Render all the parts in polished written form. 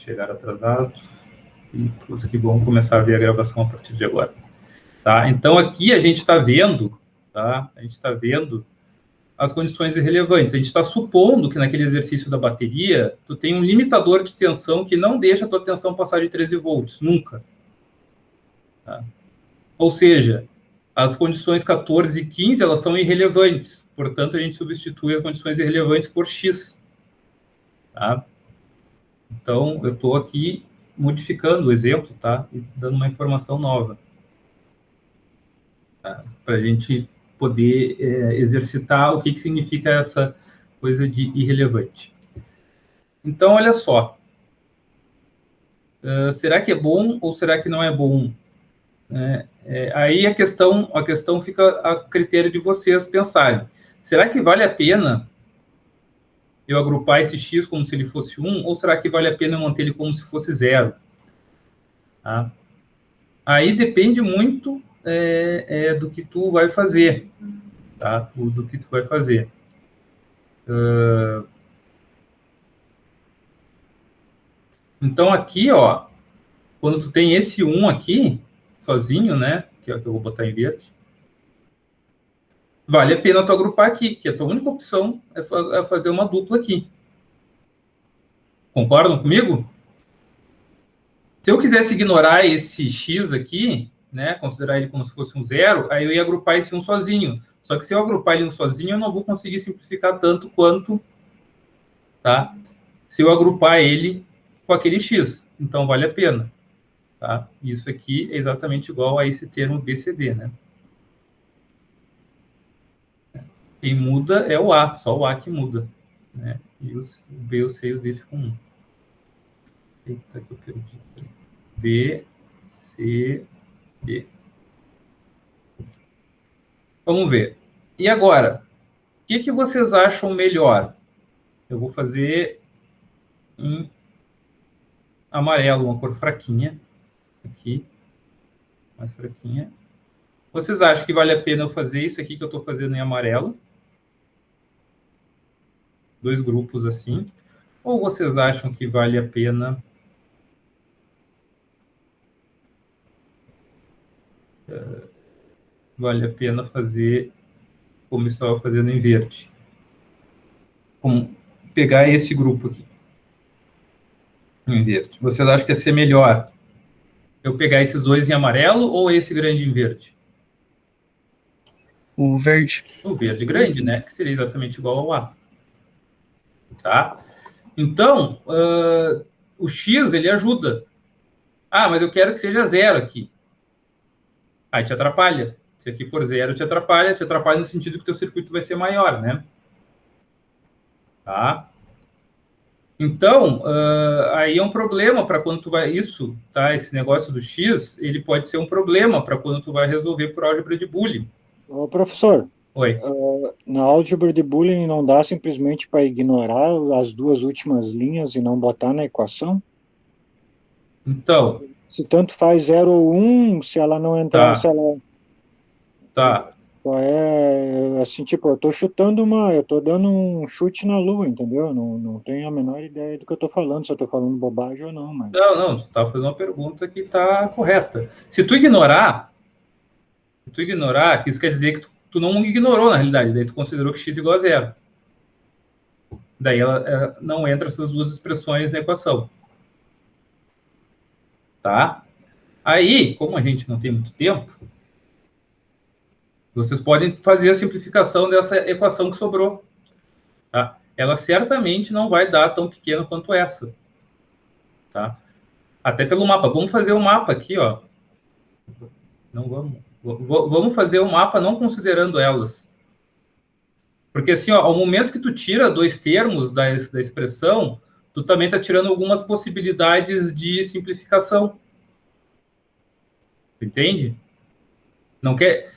chegaram atrasados. E os que vão começar a ver a gravação a partir de agora. Tá? Então, aqui a gente está vendo, tá? A gente está vendo as condições irrelevantes. A gente está supondo que naquele exercício da bateria, tu tem um limitador de tensão que não deixa a tua tensão passar de 13 volts, nunca. Tá? Ou seja, as condições 14 e 15, elas são irrelevantes. Portanto, a gente substitui as condições irrelevantes por X. Tá? Então, eu estou aqui modificando o exemplo, tá? E dando uma informação nova. Tá? Para a gente poder exercitar o que significa essa coisa de irrelevante. Então, olha só. Será que é bom ou será que não é bom? Aí a questão fica a critério de vocês pensarem. Será que vale a pena eu agrupar esse X como se ele fosse 1, ou será que vale a pena eu manter ele como se fosse 0? Tá? Aí depende muito do que tu vai fazer, tá? Do que tu vai fazer. Então, aqui, ó, quando tu tem esse 1 aqui, sozinho, né, que é o que eu vou botar em verde, vale a pena tu agrupar aqui, que a tua única opção é fazer uma dupla aqui. Concordam comigo? Se eu quisesse ignorar esse X aqui, né, considerar ele como se fosse um 0, aí eu ia agrupar esse 1 sozinho. Só que se eu agrupar ele sozinho, eu não vou conseguir simplificar tanto quanto, tá? Se eu agrupar ele com aquele X. Então, vale a pena. Tá? Isso aqui é exatamente igual a esse termo BCD, né? Quem muda é o A, só o A que muda. Né? E o B, o C e o D ficam 1. Eita, que eu perdi. B, C, D. Vamos ver. E agora? O que vocês acham melhor? Eu vou fazer em amarelo, uma cor fraquinha. Aqui. Mais fraquinha. Vocês acham que vale a pena eu fazer isso aqui que eu estou fazendo em amarelo? 2 grupos assim. Ou vocês acham que vale a pena fazer como estava fazendo em verde? Como pegar esse grupo aqui em verde. Vocês acham que ia ser melhor eu pegar esses dois em amarelo ou esse grande em verde? O verde. O verde grande, né? Que seria exatamente igual ao A. Tá? Então, o X, ele ajuda. Ah, mas eu quero que seja 0 aqui. Aí te atrapalha. Se aqui for 0, te atrapalha no sentido que o teu circuito vai ser maior, né? Tá? Então, aí é um problema para quando tu vai... Isso, tá? Esse negócio do X, ele pode ser um problema para quando tu vai resolver por álgebra de Boolean. Ô, professor. Oi. Na álgebra de Boolean não dá simplesmente para ignorar as duas últimas linhas e não botar na equação? Então... Se tanto faz 0 ou 1, se ela não entrar... Tá. Se ela... Tá. Assim, tipo, eu tô dando um chute na lua, entendeu? Não tenho a menor ideia do que eu tô falando, se eu tô falando bobagem ou não, mas... Não, tu tá fazendo uma pergunta que tá correta. Se tu ignorar, que isso quer dizer que tu não ignorou, na realidade, daí tu considerou que x igual a 0. Daí ela não entra essas duas expressões na equação. Tá? Aí, como a gente não tem muito tempo, vocês podem fazer a simplificação dessa equação que sobrou. Tá? Ela certamente não vai dar tão pequena quanto essa. Tá? Até pelo mapa. Vamos fazer o mapa aqui, ó. Não vamos. Vamos fazer o mapa não considerando elas. Porque, assim, ó, ao momento que tu tira 2 termos da expressão, tu também está tirando algumas possibilidades de simplificação. Entende? Não quer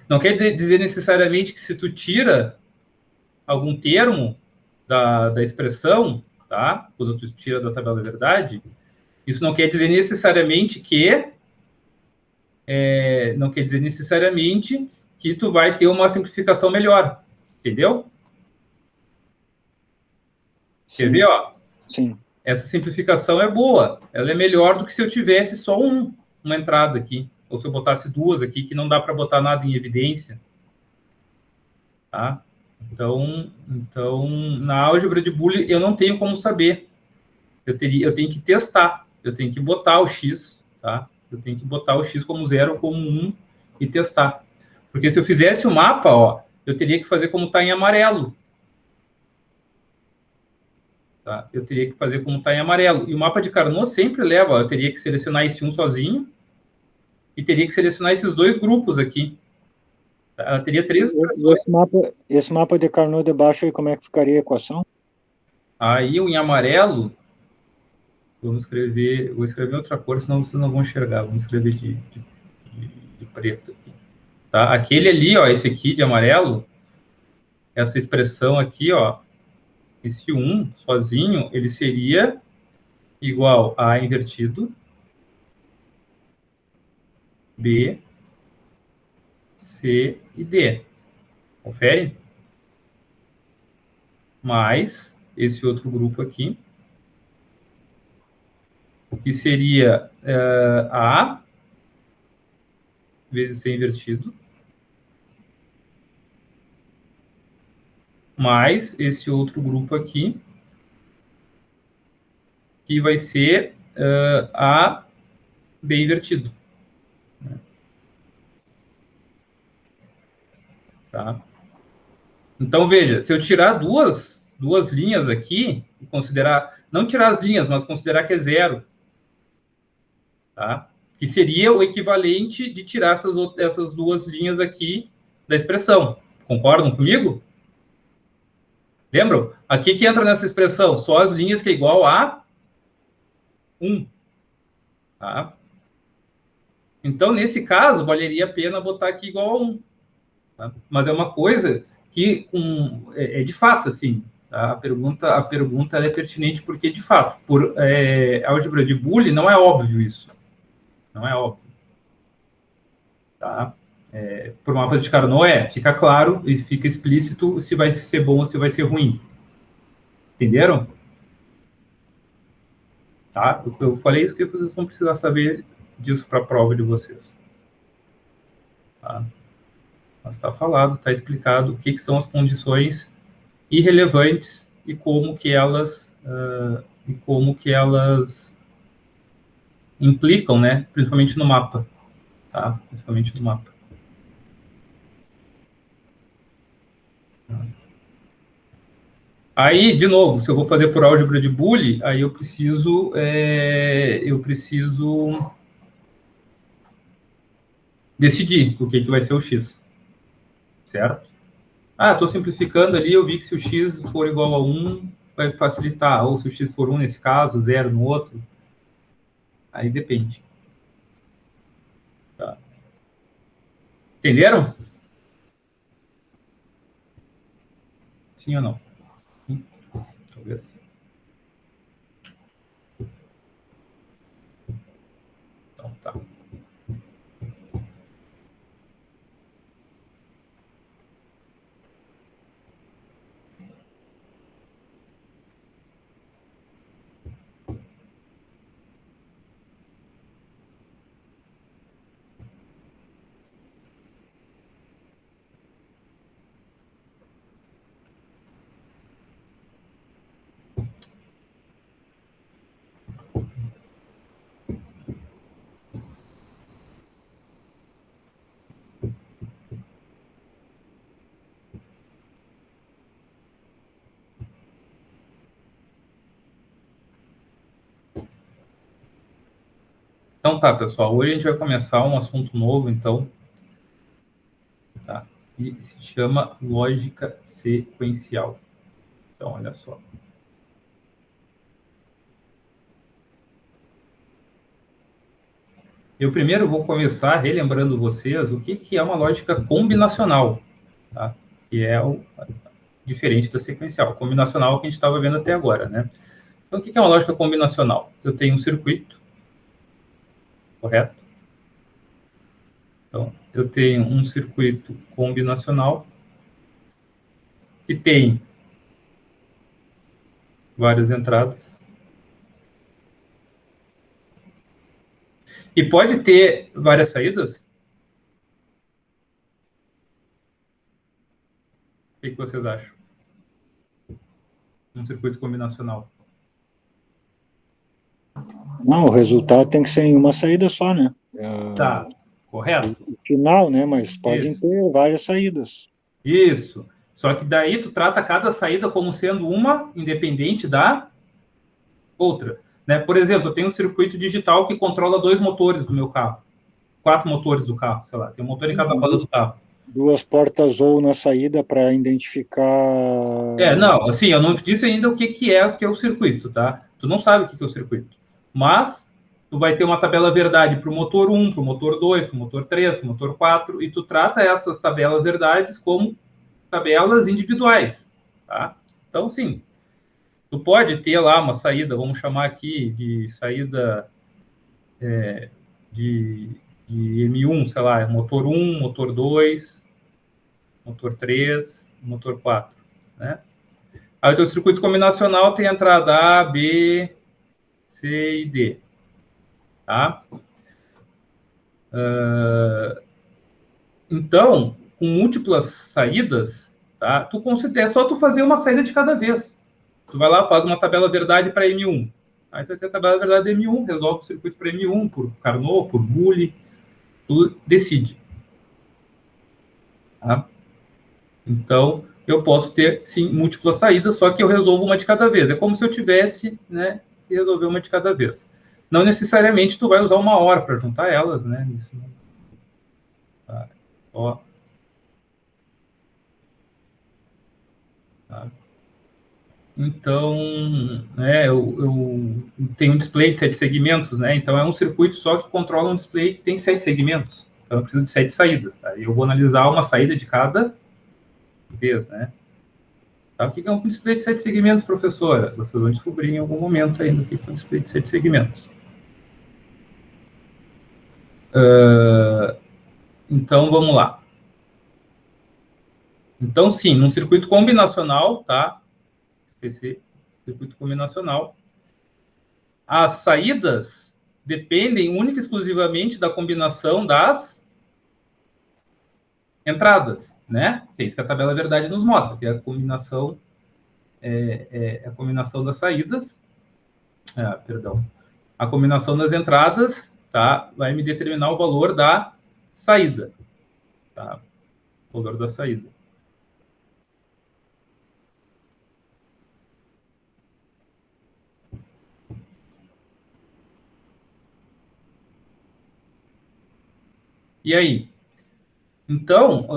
dizer necessariamente que se tu tira algum termo da expressão, tá? Quando tu tira da tabela da verdade, isso não quer dizer necessariamente que tu vai ter uma simplificação melhor. Entendeu? Sim. Quer ver, ó? Sim. essa simplificação é boa. Ela é melhor do que se eu tivesse só uma entrada aqui. Ou se eu botasse duas aqui, que não dá para botar nada em evidência. Tá? Então, na álgebra de Boole, eu não tenho como saber. Eu tenho que testar. Eu tenho que botar o x, tá? Eu tenho que botar o x como 0 ou como 1 e testar. Porque se eu fizesse o mapa, ó, eu teria que fazer como está em amarelo. Tá? Eu teria que fazer como está em amarelo. E o mapa de Carnot sempre leva, ó, eu teria que selecionar esse um sozinho e teria que selecionar esses dois grupos aqui. Ela teria três. E esse mapa de Carnot de baixo, aí, como é que ficaria a equação? Aí, o em amarelo, vou escrever outra cor, senão vocês não vão enxergar. Vamos escrever de preto aqui. Tá? Aquele ali, ó, esse aqui de amarelo, essa expressão aqui, ó, esse 1 sozinho, ele seria igual a invertido, B, C e D. Confere? Mais esse outro grupo aqui, que seria A vezes C invertido, mais esse outro grupo aqui, que vai ser A, B invertido. Tá? Então, veja, se eu tirar duas linhas aqui, e considerar, não tirar as linhas, mas considerar que é zero, tá? Que seria o equivalente de tirar essas duas linhas aqui da expressão. Concordam comigo? Lembram? Aqui que entra nessa expressão, só as linhas que é igual a 1. Tá? Então, nesse caso, valeria a pena botar aqui igual a 1. Tá? Mas é uma coisa que é de fato, assim, tá? A pergunta é pertinente porque, de fato, por álgebra de Boole, não é óbvio isso. Não é óbvio. Tá? Por mapa de Carnot, fica claro e fica explícito se vai ser bom ou se vai ser ruim. Entenderam? Tá? Eu falei isso que vocês vão precisar saber disso para a prova de vocês. Tá? Mas está falado, está explicado o que são as condições irrelevantes e como que elas implicam, né? Principalmente no mapa, tá? Principalmente no mapa. Aí, de novo, se eu vou fazer por álgebra de Boole, aí eu preciso decidir o que vai ser o x, certo? Estou simplificando ali, eu vi que se o x for igual a 1, vai facilitar, ou se o x for 1 nesse caso, 0 no outro, aí depende. Tá. Entenderam? Sim ou não? Talvez. Então, tá. Então tá, pessoal. Hoje a gente vai começar um assunto novo, então. Tá? E se chama lógica sequencial. Então, olha só. Eu primeiro vou começar relembrando vocês o que é uma lógica combinacional, tá? Que é diferente da sequencial. Combinacional é o que a gente estava vendo até agora, né? Então, o que é uma lógica combinacional? Eu tenho um circuito, correto? Então, eu tenho um circuito combinacional que tem várias entradas E pode ter várias saídas? O que vocês acham? Um circuito combinacional. Não, o resultado tem que ser em uma saída só, né? Tá, correto. O final, né? Mas podem Isso. ter várias saídas. Isso. Só que daí tu trata cada saída como sendo uma independente da outra. Né? Por exemplo, eu tenho um circuito digital que controla 2 motores do meu carro. 4 motores do carro, sei lá. Tem um motor em cada roda do carro. Duas portas ou na saída para identificar. Não, assim, eu não disse ainda o que é o circuito, tá? Tu não sabe o que é o circuito. Mas tu vai ter uma tabela verdade para o motor 1, para o motor 2, para o motor 3, para o motor 4, e tu trata essas tabelas verdades como tabelas individuais, tá? Então, sim, tu pode ter lá uma saída, vamos chamar aqui de saída de M1, sei lá, motor 1, motor 2, motor 3, motor 4, né? Aí o teu circuito combinacional tem entrada A, B, C e D, tá? Então, com múltiplas saídas, tá? Tu considera, é só tu fazer uma saída de cada vez. Tu vai lá, faz uma tabela verdade para M1. Aí tu vai ter a tabela verdade de M1, resolve o circuito para M1, por Carnot, por Bulli, tu decide. Tá? Então, eu posso ter, sim, múltiplas saídas, só que eu resolvo uma de cada vez. É como se eu tivesse, né, que resolver uma de cada vez. Não necessariamente tu vai usar uma hora para juntar elas, né? Isso não... Tá. Ó. Tá. Então, né, eu tenho um display de 7 segmentos, né? Então, é um circuito só que controla um display que tem 7 segmentos. Então, eu preciso de 7 saídas. Tá? E eu vou analisar uma saída de cada vez, né? Tá? O que é um display de 7 segmentos, professora? Vocês vão descobrir em algum momento ainda o que é um display de 7 segmentos. Então, vamos lá. Então, sim, num circuito combinacional, tá? Esse circuito combinacional, as saídas dependem única e exclusivamente da combinação das entradas, né? É isso que a tabela verdade nos mostra, que é a combinação, a combinação das saídas, perdão, a combinação das entradas, tá? Vai me determinar o valor da saída, tá? O valor da saída. E aí? Então,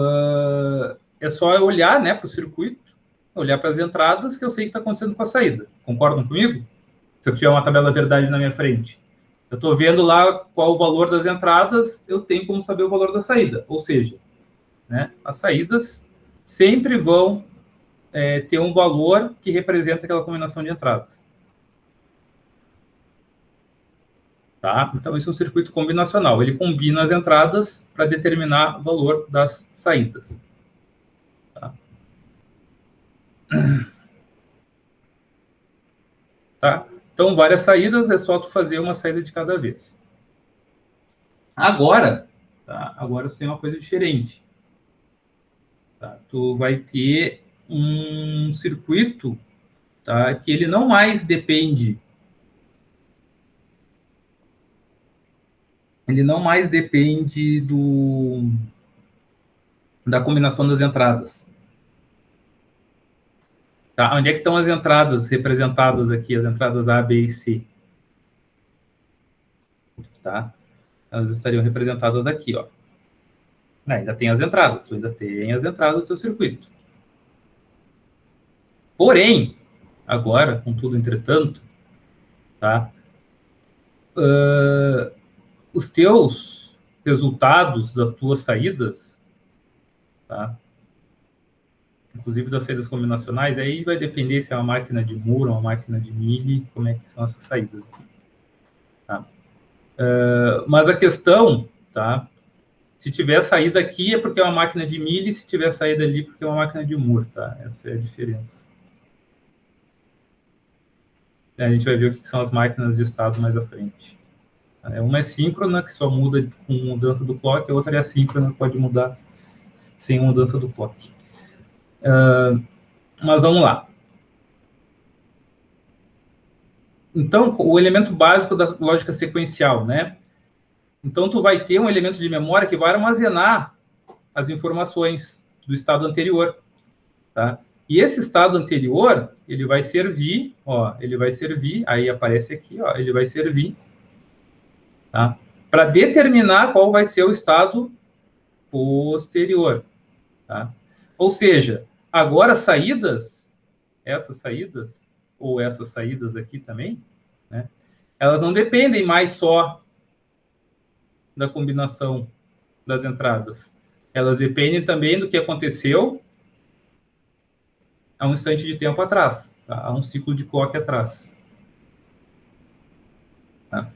é só olhar, né, para o circuito, olhar para as entradas, que eu sei o que está acontecendo com a saída. Concordam comigo? Se eu tiver uma tabela verdade na minha frente. Eu estou vendo lá qual o valor das entradas, eu tenho como saber o valor da saída. Ou seja, né, as saídas sempre vão ter um valor que representa aquela combinação de entradas. Tá? Então, isso é um circuito combinacional. Ele combina as entradas para determinar o valor das saídas. Tá? Tá? Então, várias saídas, é só tu fazer uma saída de cada vez. Agora, tá? Agora tu tem uma coisa diferente. Tá? Tu vai ter um circuito, tá? Que ele não mais depende... Ele não mais depende da combinação das entradas. Tá? Onde é que estão as entradas representadas aqui? As entradas A, B e C. Tá? Elas estariam representadas aqui, ó. Ainda tem as entradas, tu ainda tem as entradas do seu circuito. Porém, agora, contudo, entretanto, tá? Os teus resultados das tuas saídas, tá? Inclusive das saídas combinacionais, aí vai depender se é uma máquina de Moore, uma máquina de Mealy, como é que são essas saídas. Tá? Mas a questão, tá? Se tiver saída aqui é porque é uma máquina de Mealy, se tiver saída ali porque é uma máquina de Moore, tá? Essa é a diferença. A gente vai ver o que são as máquinas de estado mais à frente. Uma é síncrona, que só muda com mudança do clock, a outra é assíncrona, que pode mudar sem mudança do clock. Mas vamos lá. Então, o elemento básico da lógica sequencial, né? Então, tu vai ter um elemento de memória que vai armazenar as informações do estado anterior, tá? E esse estado anterior, ele vai servir, aí aparece aqui, ele vai servir, tá? Para determinar qual vai ser o estado posterior, tá? Ou seja, agora essas saídas, ou essas saídas aqui também, né? Elas não dependem mais só da combinação das entradas. Elas dependem também do que aconteceu há um instante de tempo atrás, tá? Há um ciclo de clock atrás. Tá?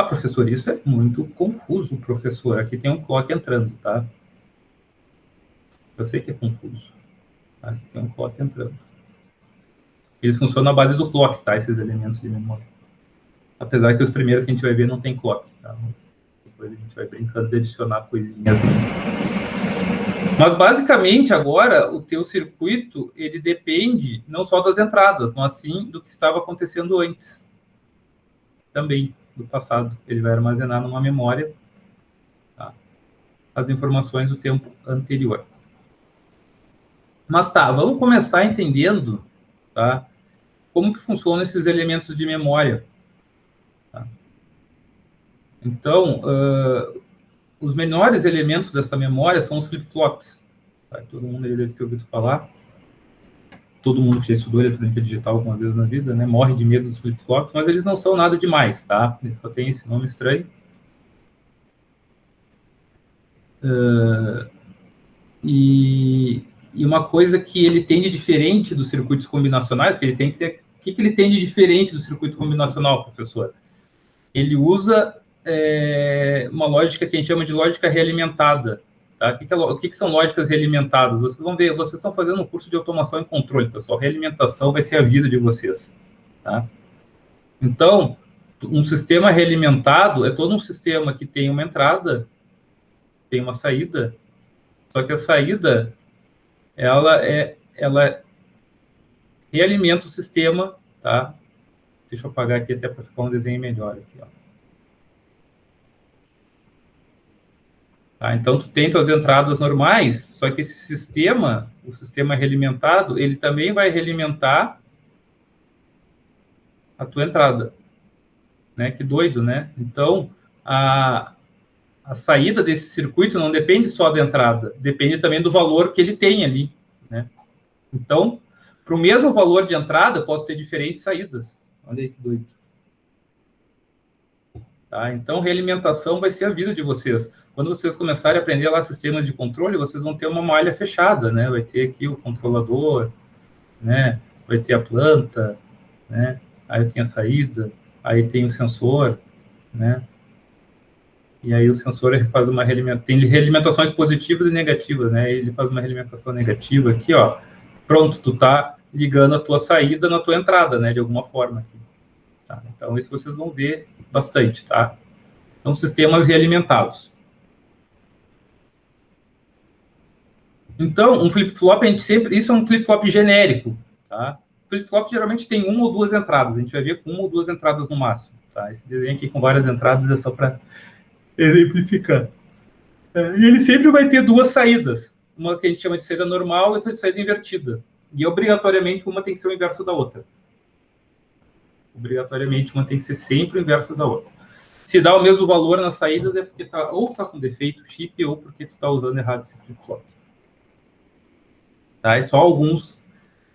Professor, isso é muito confuso, professor. Aqui tem um clock entrando, tá? Eu sei que é confuso. Tá? Aqui tem um clock entrando. Eles funcionam à base do clock, tá? Esses elementos de memória. Apesar que os primeiros que a gente vai ver não tem clock, tá? Mas depois a gente vai brincando de adicionar coisinhas. Mas, basicamente, agora, o teu circuito, ele depende não só das entradas, mas sim do que estava acontecendo antes. Também, do passado. Ele vai armazenar numa memória, tá, as informações do tempo anterior. Mas tá, vamos começar entendendo, tá, como que funcionam esses elementos de memória. Tá? Então, os menores elementos dessa memória são os flip-flops. Tá? Todo mundo deve ter ouvido falar. Todo mundo que já estudou eletrônica digital alguma vez na vida, né, morre de medo dos flip-flops, mas eles não são nada demais, tá? Eles só têm esse nome estranho. E uma coisa que ele tem de diferente dos circuitos combinacionais, que ele tem que ter... O que ele tem de diferente do circuito combinacional, professor? Ele usa uma lógica que a gente chama de lógica realimentada. Tá? O que são lógicas realimentadas? Vocês vão ver, vocês estão fazendo um curso de automação e controle, pessoal. Realimentação vai ser a vida de vocês. Tá? Então, um sistema realimentado é todo um sistema que tem uma entrada, tem uma saída, só que a saída, ela realimenta o sistema, tá? Deixa eu apagar aqui até para ficar um desenho melhor aqui, ó. Tá? Então, tu tem tuas entradas normais, só que esse sistema, o sistema realimentado, ele também vai realimentar a tua entrada. Né? Que doido, né? Então, a saída desse circuito não depende só da entrada, depende também do valor que ele tem ali, né? Então, para o mesmo valor de entrada, posso ter diferentes saídas. Olha aí que doido. Tá? Então, realimentação vai ser a vida de vocês. Quando vocês começarem a aprender lá sistemas de controle, vocês vão ter uma malha fechada, né? Vai ter aqui o controlador, né? Vai ter a planta, né? Aí tem a saída, aí tem o sensor, né? E aí o sensor faz uma realimentação, tem realimentações positivas e negativas, né? Ele faz uma realimentação negativa aqui, ó. Pronto, tu tá ligando a tua saída na tua entrada, né? De alguma forma. Aqui. Tá? Então, isso vocês vão ver bastante, tá? Então, sistemas realimentados. Então, um flip-flop, a gente sempre... Isso é um flip-flop genérico, tá? Flip-flop geralmente tem uma ou duas entradas. A gente vai ver com uma ou duas entradas no máximo, tá? Esse desenho aqui com várias entradas é só para exemplificar. E ele sempre vai ter duas saídas. Uma que a gente chama de saída normal e outra de saída invertida. E, obrigatoriamente, uma tem que ser o inverso da outra. Obrigatoriamente, uma tem que ser sempre o inverso da outra. Se dá o mesmo valor nas saídas, é porque ou está com defeito chip, ou porque tu está usando errado esse flip-flop. Tá? E só alguns,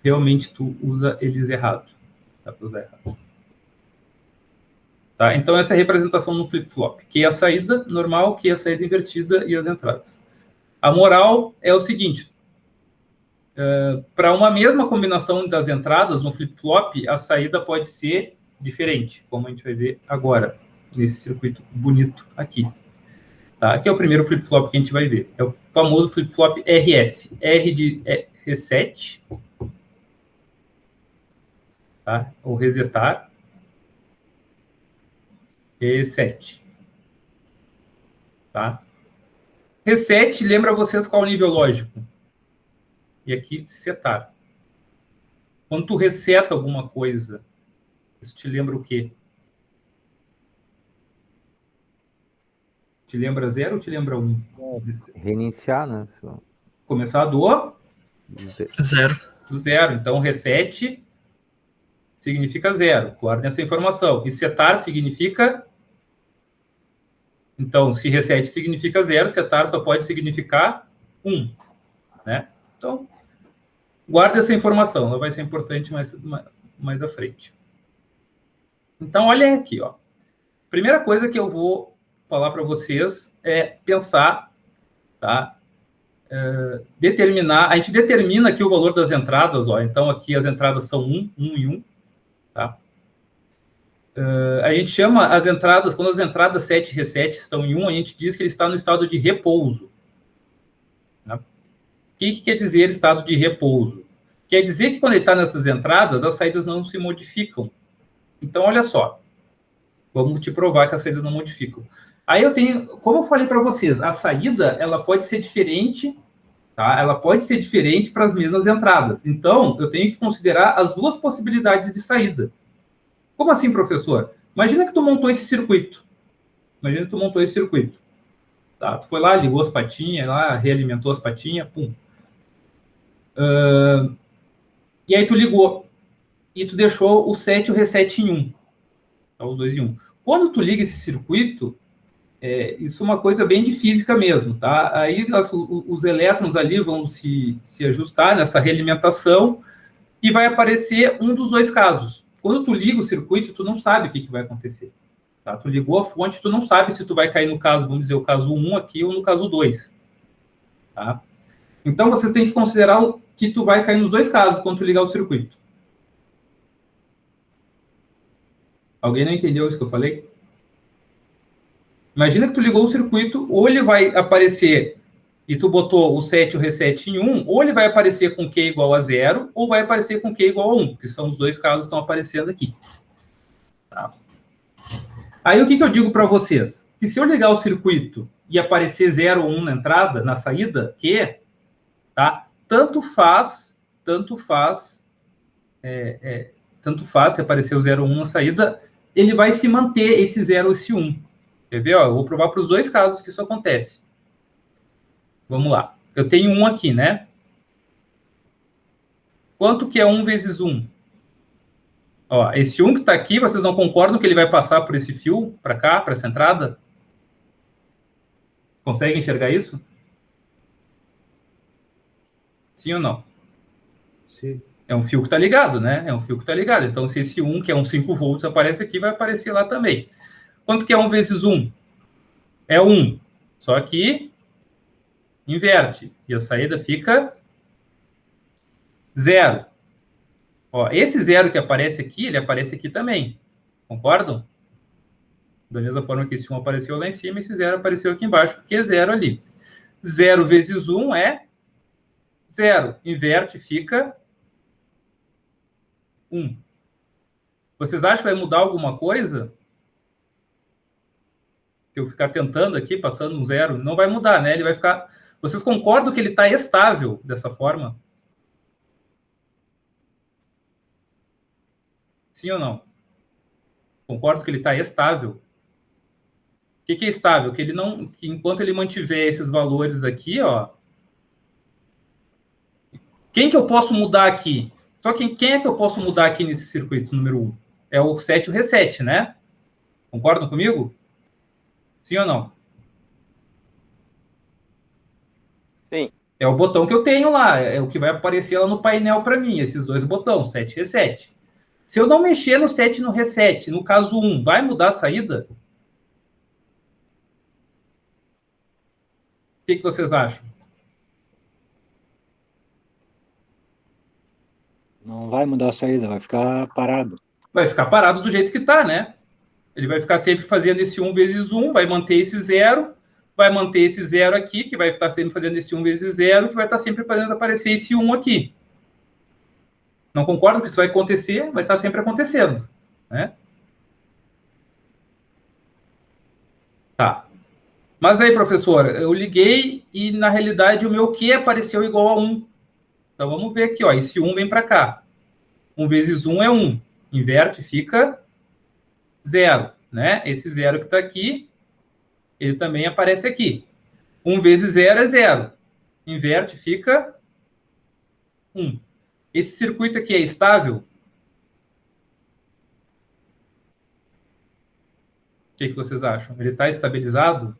realmente, tu usa eles errado. Dá para usar errado. Tá? Então, essa é a representação no flip-flop, que é a saída normal, que é a saída invertida e as entradas. A moral é o seguinte, para uma mesma combinação das entradas no flip-flop, a saída pode ser diferente, como a gente vai ver agora, nesse circuito bonito aqui. Tá? Aqui é o primeiro flip-flop que a gente vai ver. É o famoso flip-flop RS. R de reset, tá? Ou resetar. Reset. Tá? Reset lembra vocês qual o nível lógico? E aqui, setar. Quando tu reseta alguma coisa, isso te lembra o quê? Te lembra 0 ou te lembra 1? Reiniciar, né? Começar do 0. do 0. Então, reset significa 0. Guardem essa informação. E setar significa... Então, se reset significa 0, setar só pode significar 1. Né? Então, guarde essa informação. Ela vai ser importante mais à frente. Então, olha aqui. Ó. Primeira coisa que eu vou falar para vocês é pensar, tá? Determinar, a gente determina aqui o valor das entradas, ó. Então aqui as entradas são 1 e 1, tá? A gente chama as entradas, quando as entradas 7 e reset estão em 1, a gente diz que ele está no estado de repouso. Tá? O que quer dizer estado de repouso? Quer dizer que quando ele está nessas entradas, as saídas não se modificam. Então, olha só, vamos te provar que as saídas não modificam. Aí eu tenho, como eu falei para vocês, a saída ela pode ser diferente, tá? Ela pode ser diferente para as mesmas entradas. Então, eu tenho que considerar as duas possibilidades de saída. Como assim, professor? Imagina que tu montou esse circuito. Tá? Tu foi lá, ligou as patinhas, lá, realimentou as patinhas, pum. E aí tu ligou. E tu deixou o set e o reset em 1. Tá? Os dois em 1. Quando tu liga esse circuito, isso é uma coisa bem de física mesmo, tá? Aí os elétrons ali vão se ajustar nessa realimentação e vai aparecer um dos dois casos. Quando tu liga o circuito, tu não sabe o que vai acontecer. Tá? Tu ligou a fonte, tu não sabe se tu vai cair no caso, vamos dizer, o caso 1 aqui ou no caso 2. Tá? Então, vocês têm que considerar que tu vai cair nos dois casos quando tu ligar o circuito. Alguém não entendeu isso que eu falei? Imagina que tu ligou o circuito, ou ele vai aparecer e tu botou o set e o reset em 1, ou ele vai aparecer com Q igual a 0, ou vai aparecer com Q igual a 1, que são os dois casos que estão aparecendo aqui. Tá? Aí o que eu digo para vocês? Que se eu ligar o circuito e aparecer 0 ou 1 na entrada, na saída, Q, tá? Tanto faz se aparecer o 0 ou 1 na saída, ele vai se manter esse 0 ou esse 1. Quer ver? Ó, eu vou provar para os dois casos que isso acontece. Vamos lá. Eu tenho 1 aqui, né? Quanto que é 1 vezes 1? Ó, esse 1 que está aqui, vocês não concordam que ele vai passar por esse fio, para cá, para essa entrada? Conseguem enxergar isso? Sim ou não? Sim. É um fio que está ligado, né? É um fio que está ligado. Então, se esse 1, que é um 5 volts, aparece aqui, vai aparecer lá também. Quanto que é 1 vezes 1? É 1. Só que inverte. E a saída fica 0. Ó, esse 0 que aparece aqui, ele aparece aqui também. Concordam? Da mesma forma que esse 1 apareceu lá em cima, esse 0 apareceu aqui embaixo, porque é 0 ali. 0 vezes 1 é 0. Inverte, fica 1. Vocês acham que vai mudar alguma coisa? Se eu ficar tentando aqui, passando um 0, não vai mudar, né? Ele vai ficar... Vocês concordam que ele está estável dessa forma? Sim ou não? Concordo que ele está estável. O que é estável? Que ele não, que enquanto ele mantiver esses valores aqui, ó, quem que eu posso mudar aqui? Só quem é que eu posso mudar aqui nesse circuito número 1? É o set e o reset, né? Concordam comigo? Sim ou não? Sim. É o botão que eu tenho lá, é o que vai aparecer lá no painel para mim, esses dois botões, set e reset. Se eu não mexer no set e no reset, no caso 1, vai mudar a saída? O que vocês acham? Não vai mudar a saída, vai ficar parado. Vai ficar parado do jeito que está, né? Ele vai ficar sempre fazendo esse 1 vezes 1, vai manter esse 0, vai manter esse 0 aqui, que vai estar sempre fazendo esse 1 vezes 0, que vai estar sempre fazendo aparecer esse 1 aqui. Não concordo que isso vai acontecer, vai estar sempre acontecendo, né? Tá. Mas aí, professor, eu liguei e, na realidade, o meu Q apareceu igual a 1. Então, vamos ver aqui, ó. Esse 1 vem para cá. 1 vezes 1 é 1. Inverte, fica 0, né? Esse 0 que está aqui, ele também aparece aqui. 1 vezes 0 é 0. Inverte, fica 1. Esse circuito aqui é estável? O que vocês acham? Ele está estabilizado?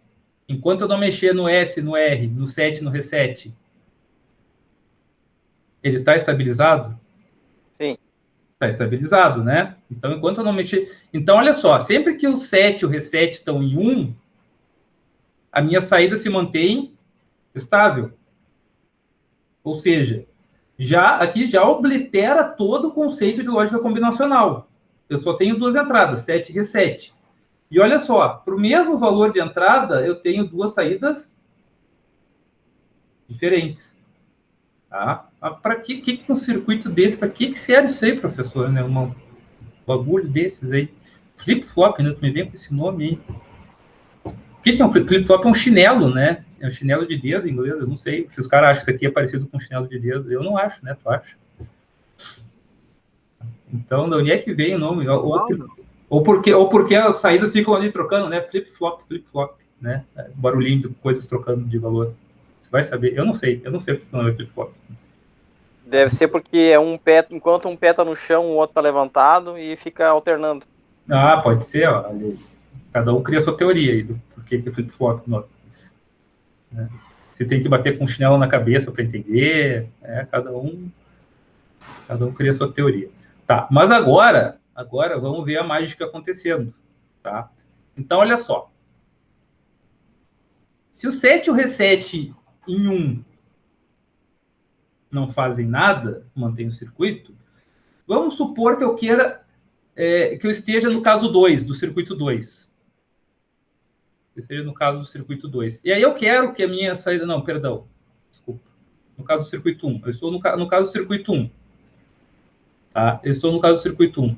Enquanto eu não mexer no S, no R, no set, no reset, ele está estabilizado? Sim. Está estabilizado, né? Então, enquanto eu não mexer... Então, olha só, sempre que o set e o reset estão em 1, a minha saída se mantém estável. Ou seja, aqui já oblitera todo o conceito de lógica combinacional. Eu só tenho duas entradas, set e reset. E olha só, para o mesmo valor de entrada, eu tenho duas saídas diferentes. Tá? Para que um circuito desse? Para que serve isso aí, professor? Né? Um bagulho desses aí. Flip-flop, ainda me vem com esse nome aí. O que é um flip-flop? É um chinelo, né? É um chinelo de dedo em inglês, eu não sei. Se os caras acham que isso aqui é parecido com um chinelo de dedo, eu não acho, né? Tu acha? Então, de onde é que vem o nome? Ou porque as saídas ficam ali trocando, né? Flip-flop, né? Barulhinho de coisas trocando de valor. Você vai saber. Eu não sei porque o nome é flip-flop. Deve ser porque é um pé, enquanto um pé tá no chão, o outro tá levantado e fica alternando. Ah, pode ser, ó. Cada um cria a sua teoria aí do porquê que é flip-flop. Né? Você tem que bater com um chinelo na cabeça para entender. Cada um cria a sua teoria. Tá, mas agora vamos ver a mágica acontecendo. Tá? Então, olha só. Se o set e o reset em 1 não fazem nada, mantém o circuito, vamos supor que eu queira que eu esteja no caso 2, do circuito 2. Que eu esteja no caso do circuito 2. E aí eu quero que a minha saída... Não, perdão. Desculpa. No caso do circuito 1. Eu estou no caso do circuito 1. Tá? Eu estou no caso do circuito 1.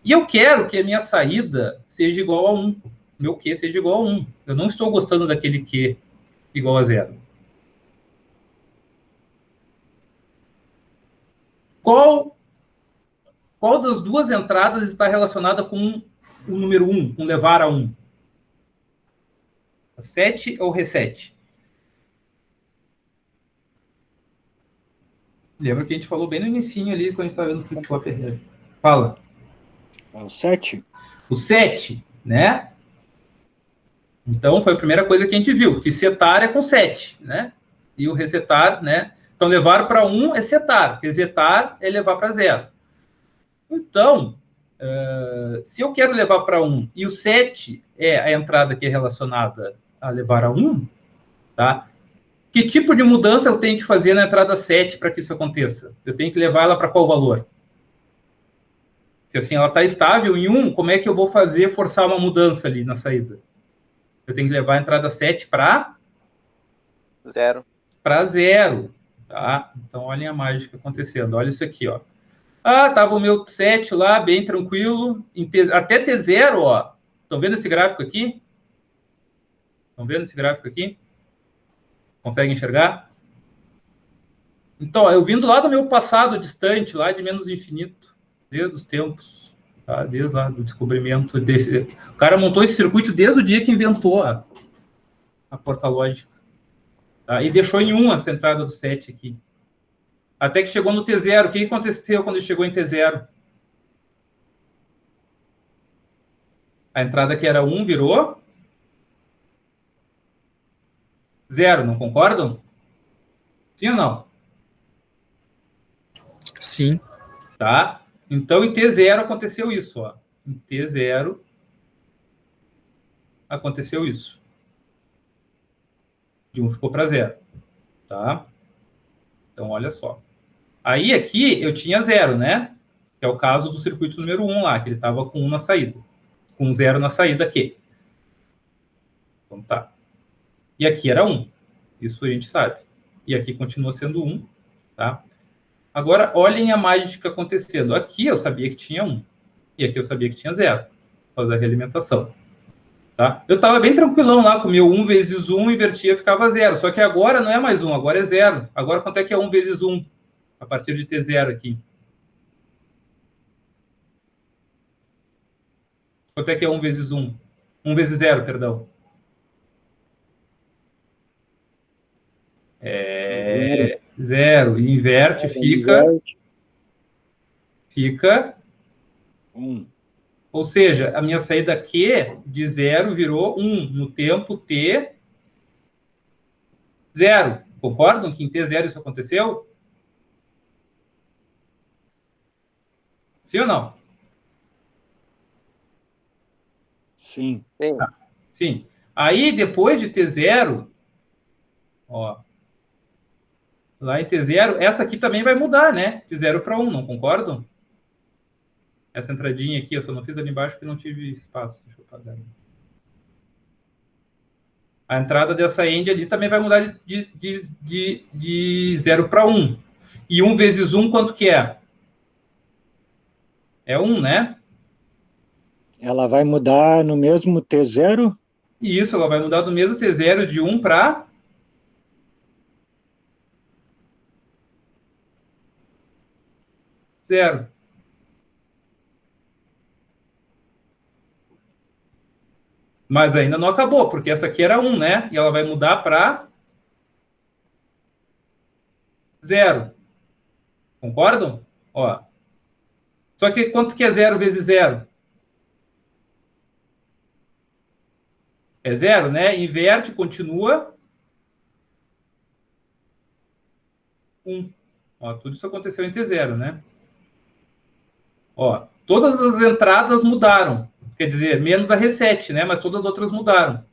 E eu quero que a minha saída seja igual a 1. Meu Q seja igual a 1. Eu não estou gostando daquele Q igual a 0. Qual das duas entradas está relacionada com o número 1, com levar a 1? Set ou reset? Lembra que a gente falou bem no inicinho ali, quando a gente estava vendo o flip-flop. Fala. O 7? O 7, né? Então, foi a primeira coisa que a gente viu, que setar é com 7, né? E o resetar, né? Então, levar para 1 é setar, resetar é levar para 0. Então, se eu quero levar para 1 e o 7 é a entrada que é relacionada a levar a 1, tá? Que tipo de mudança eu tenho que fazer na entrada 7 para que isso aconteça? Eu tenho que levar ela para qual valor? Se assim ela está estável em 1, como é que eu vou forçar uma mudança ali na saída? Eu tenho que levar a entrada 7 para 0. Para 0. Tá? Então, olhem a mágica acontecendo. Olha isso aqui, ó. Tava o meu 7 lá, bem tranquilo. Até T0, ó. Estão vendo esse gráfico aqui? Estão vendo esse gráfico aqui? Conseguem enxergar? Então, eu vindo lá do meu passado distante, lá de menos infinito, desde os tempos, tá? Desde lá do descobrimento. O cara montou esse circuito desde o dia que inventou a porta lógica. Tá? E deixou em 1 essa entrada do 7 aqui. Até que chegou no T0. O que aconteceu quando ele chegou em T0? A entrada que era 1 virou 0, não concordam? Sim ou não? Sim. Tá? Então, em T0 aconteceu isso. Ó. Em T0 aconteceu isso. De 1 ficou para 0. Tá? Então, olha só. Aí, aqui, eu tinha 0, né? Que é o caso do circuito número 1 lá, que ele estava com 1 na saída. Com 0 na saída aqui. Então, tá. E aqui era 1. Isso a gente sabe. E aqui continua sendo 1. Tá? Agora, olhem a mágica acontecendo. Aqui eu sabia que tinha 1. E aqui eu sabia que tinha 0. Por causa da realimentação. Tá? Eu estava bem tranquilão lá com o meu 1 vezes 1, invertia, ficava 0. Só que agora não é mais 1, agora é 0. Agora quanto é que é 1 vezes 1? A partir de T0 aqui. Quanto é que é 1 vezes 1? 1 vezes 0, perdão. É 0. Inverte, fica 1. Ou seja, a minha saída Q de 0 virou 1 no tempo T 0. Concordam que em T0 isso aconteceu? Sim ou não? Sim. Sim. Sim. Aí, depois de T0, ó, lá em T0, essa aqui também vai mudar, né? De 0 para 1, não concordam? Essa entradinha aqui, eu só não fiz ali embaixo porque não tive espaço. Deixa eu apagar. A entrada dessa end ali também vai mudar de 0 para 1. E 1 vezes 1, quanto que é? É 1, né? Ela vai mudar no mesmo T0? E isso, ela vai mudar do mesmo T0 de 1 para 0. Mas ainda não acabou, porque essa aqui era 1, né? E ela vai mudar para 0. Concordam? Ó. Só que quanto que é 0 vezes 0? É 0, né? Inverte, continua 1. Ó, tudo isso aconteceu em T0, né? Ó, todas as entradas mudaram. Quer dizer, menos a reset, né? Mas todas as outras mudaram.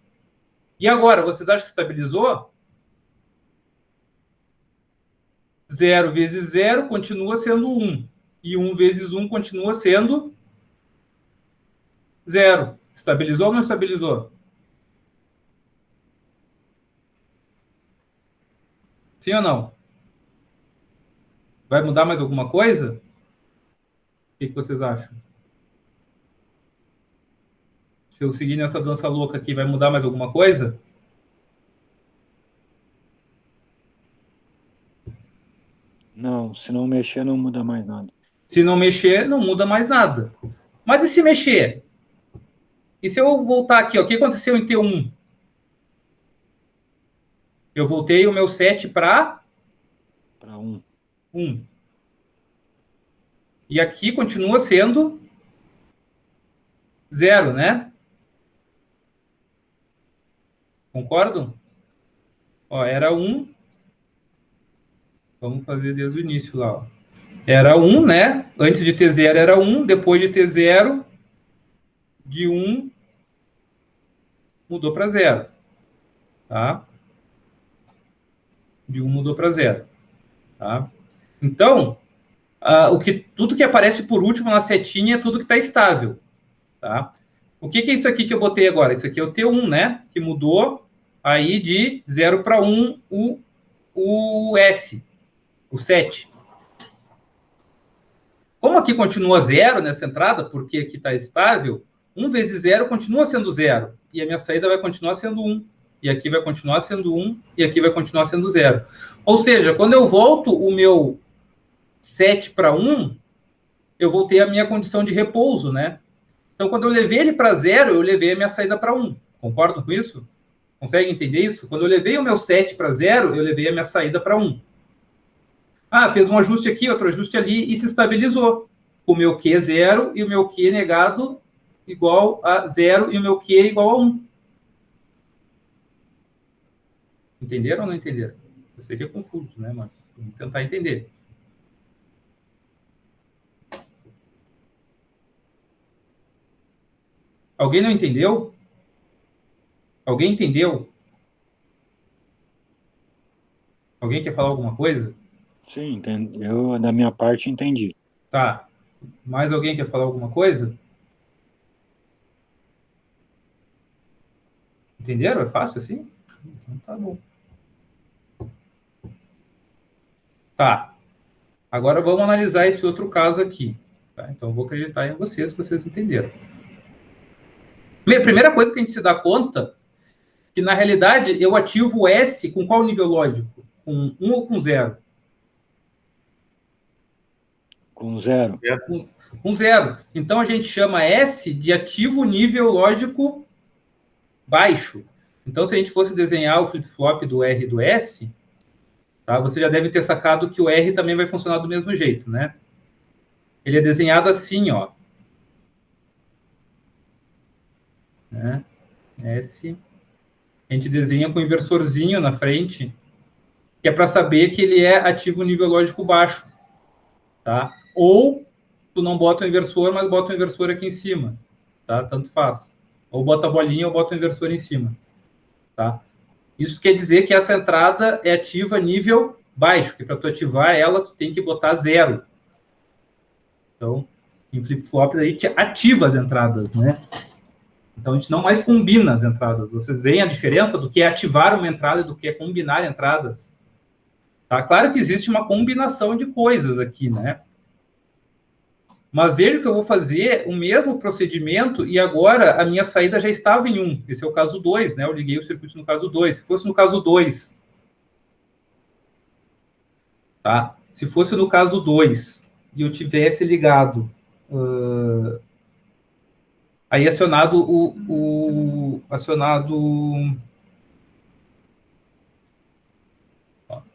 E agora, vocês acham que estabilizou? 0 vezes 0 continua sendo 1. E 1 vezes 1 continua sendo 0. Estabilizou ou não estabilizou? Sim ou não? Vai mudar mais alguma coisa? O que vocês acham? Se eu seguir nessa dança louca aqui, vai mudar mais alguma coisa? Não, se não mexer, não muda mais nada. Se não mexer, não muda mais nada. Mas e se mexer? E se eu voltar aqui, ó, o que aconteceu em T1? Eu voltei o meu 7 para 1. 1. E aqui continua sendo 0, né? Concordam? Ó, era 1. Vamos fazer desde o início lá. Ó. Era 1, né? Antes de T0 era 1. Depois de T0, de 1, mudou para 0. Tá? De 1 mudou para 0. Tá? Então, tudo que aparece por último na setinha é tudo que está estável. Tá? O que é isso aqui que eu botei agora? Isso aqui é o T1, né? Que mudou aí de 0 para 1 o S, o 7. Como aqui continua 0 nessa entrada, porque aqui está estável, 1 vezes 0 continua sendo 0. E a minha saída vai continuar sendo 1. E aqui vai continuar sendo 1. E aqui vai continuar sendo 0. Ou seja, quando eu volto o meu 7 para 1, eu voltei a minha condição de repouso, né? Então, quando eu levei ele para 0, eu levei a minha saída para 1. Concordam com isso? Conseguem entender isso? Quando eu levei o meu 7 para 0, eu levei a minha saída para 1. Ah, fez um ajuste aqui, outro ajuste ali e se estabilizou. O meu Q é 0 e o meu Q negado igual a 0 e o meu Q é igual a 1. Entenderam ou não entenderam? Eu sei que é confuso, né? Mas vamos tentar entender. Alguém não entendeu? Alguém entendeu? Alguém quer falar alguma coisa? Sim, entendi. Eu, da minha parte, entendi. Tá. Mais alguém quer falar alguma coisa? Entenderam? É fácil assim? Então tá bom. Tá. Agora vamos analisar esse outro caso aqui. Tá? Então eu vou acreditar em vocês, que vocês entenderam. A primeira coisa que a gente se dá conta que, na realidade, eu ativo o S com qual nível lógico? Com 1 ou com 0? Com 0. Com 0. Então, a gente chama S de ativo nível lógico baixo. Então, se a gente fosse desenhar o flip-flop do R e do S, tá, você já deve ter sacado que o R também vai funcionar do mesmo jeito, né? Ele é desenhado assim, ó. Né? S. A gente desenha com um inversorzinho na frente, que é para saber que ele é ativo nível lógico baixo. Tá? Ou tu não bota o inversor, mas bota o inversor aqui em cima. Tá? Tanto faz. Ou bota a bolinha ou bota o inversor em cima. Tá? Isso quer dizer que essa entrada é ativa nível baixo, que para tu ativar ela, tu tem que botar 0. Então, em flip-flop, a gente ativa as entradas, né? Então, a gente não mais combina as entradas. Vocês veem a diferença do que é ativar uma entrada e do que é combinar entradas? Tá? Claro que existe uma combinação de coisas aqui, né? Mas veja que eu vou fazer o mesmo procedimento e agora a minha saída já estava em 1. Esse é o caso 2, né? Eu liguei o circuito no caso 2. Se fosse no caso 2, tá? Se fosse no caso 2 e eu tivesse ligado... aí acionado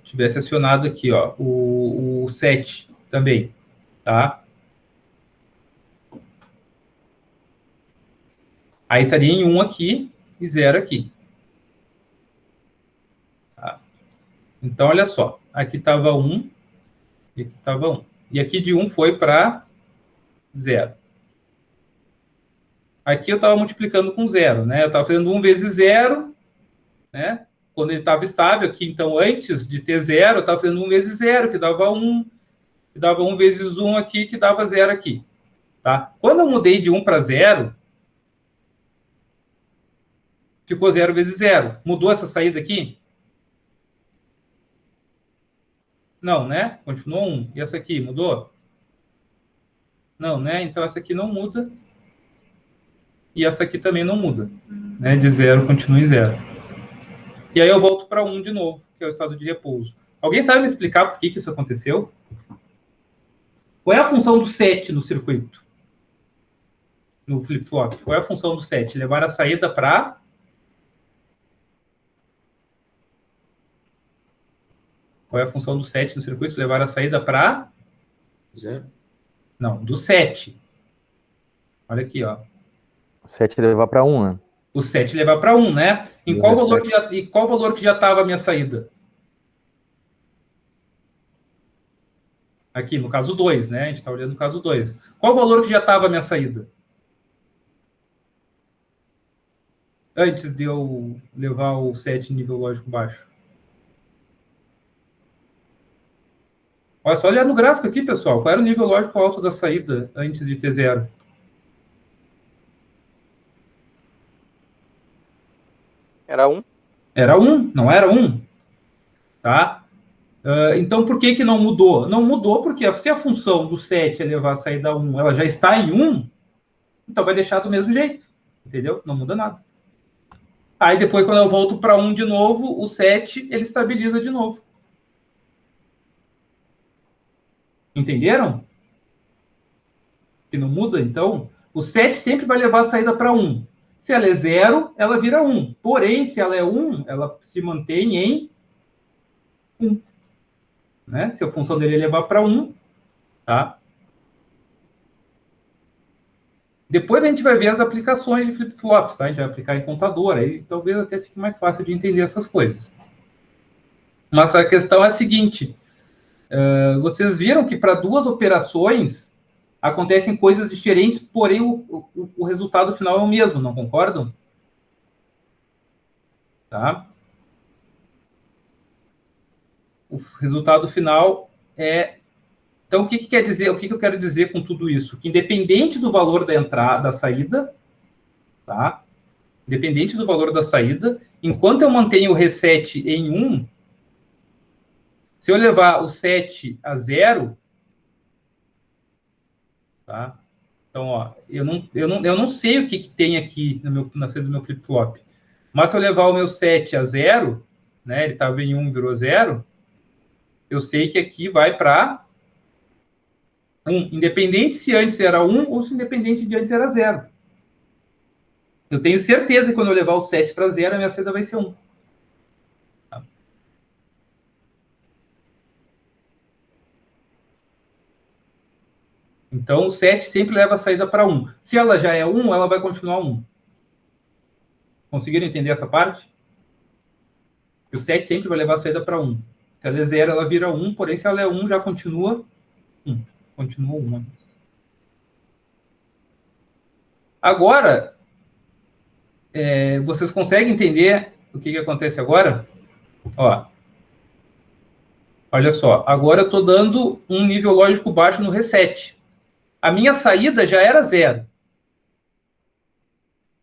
tivesse acionado aqui, ó, o 7 também, tá? Aí estaria em 1 aqui e 0 aqui. Tá? Então, olha só, aqui estava 1 e aqui estava 1. E aqui de 1 foi para 0. Aqui eu estava multiplicando com 0, né? Eu estava fazendo 1 vezes 0, né? Quando ele estava estável aqui, então, antes de ter 0, eu estava fazendo 1 vezes 0, que dava 1, que dava 1 vezes 1 aqui, que dava 0 aqui. Tá? Quando eu mudei de 1 para 0, ficou 0 vezes 0. Mudou essa saída aqui? Não, né? Continuou 1. E essa aqui, mudou? Não, né? Então, essa aqui não muda. E essa aqui também não muda. Né? De 0, continua em 0. E aí eu volto para 1 de novo, que é o estado de repouso. Alguém sabe me explicar por que isso aconteceu? Qual é a função do 7 no circuito? No flip-flop? Qual é a função do 7? Levar a saída para... Qual é a função do 7 no circuito? Levar a saída para... 0. Não, do 7. Olha aqui, ó. O 7 levar para 1, né? O 7 levar para 1, né? Em qual valor que já estava a minha saída? Aqui, no caso 2, né? A gente está olhando no caso 2. Qual o valor que já estava a minha saída? Antes de eu levar o 7 em nível lógico baixo. Olha só, olhar no gráfico aqui, pessoal. Qual era o nível lógico alto da saída antes de ter 0? Era 1. Era 1, não era 1. Tá? Então, por que não mudou? Não mudou porque se a função do 7 é levar a saída a 1, ela já está em 1, então vai deixar do mesmo jeito. Entendeu? Não muda nada. Aí depois, quando eu volto para 1 de novo, o 7, ele estabiliza de novo. Entenderam? Que não muda, então? O 7 sempre vai levar a saída para 1. Se ela é 0, ela vira 1. Porém, se ela é 1, ela se mantém em 1. Né? Se a função dele é levar para 1, tá? Depois a gente vai ver as aplicações de flip-flops, tá? A gente vai aplicar em contador, aí talvez até fique mais fácil de entender essas coisas. Mas a questão é a seguinte, vocês viram que para duas operações acontecem coisas diferentes, porém o resultado final é o mesmo, não concordam? Tá? O resultado final é... Então, o que quer dizer? O que eu quero dizer com tudo isso? Que independente do valor da entrada, da saída, tá? Independente do valor da saída, enquanto eu mantenho o reset em 1, se eu levar o 7 a 0, tá? Então, ó, eu não sei o que tem aqui na saída do meu flip-flop. Mas se eu levar o meu 7 a 0, né, ele estava em 1, virou 0, eu sei que aqui vai para 1, independente se antes era 1 ou se independente de antes era 0. Eu tenho certeza que quando eu levar o 7 para 0, a minha saída vai ser 1. Tá? Então, o 7 sempre leva a saída para 1. Se ela já é 1, ela vai continuar 1. Conseguiram entender essa parte? O 7 sempre vai levar a saída para 1. Se ela é 0, ela vira 1, porém, se ela é 1, já continua 1. Continua 1. Agora, vocês conseguem entender o que acontece agora? Ó, olha só, agora eu estou dando um nível lógico baixo no reset. A minha saída já era 0.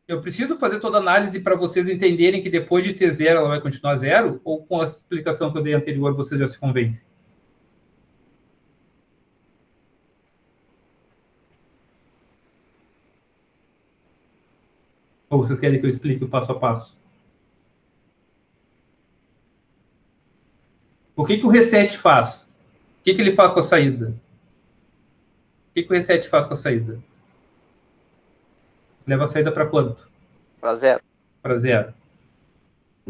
Eu preciso fazer toda a análise para vocês entenderem que depois de ter 0 ela vai continuar 0? Ou com a explicação que eu dei anterior vocês já se convencem? Ou vocês querem que eu explique o passo a passo? O que o reset faz? O que ele faz com a saída? O que o reset faz com a saída? Leva a saída para quanto? Para 0. Para 0.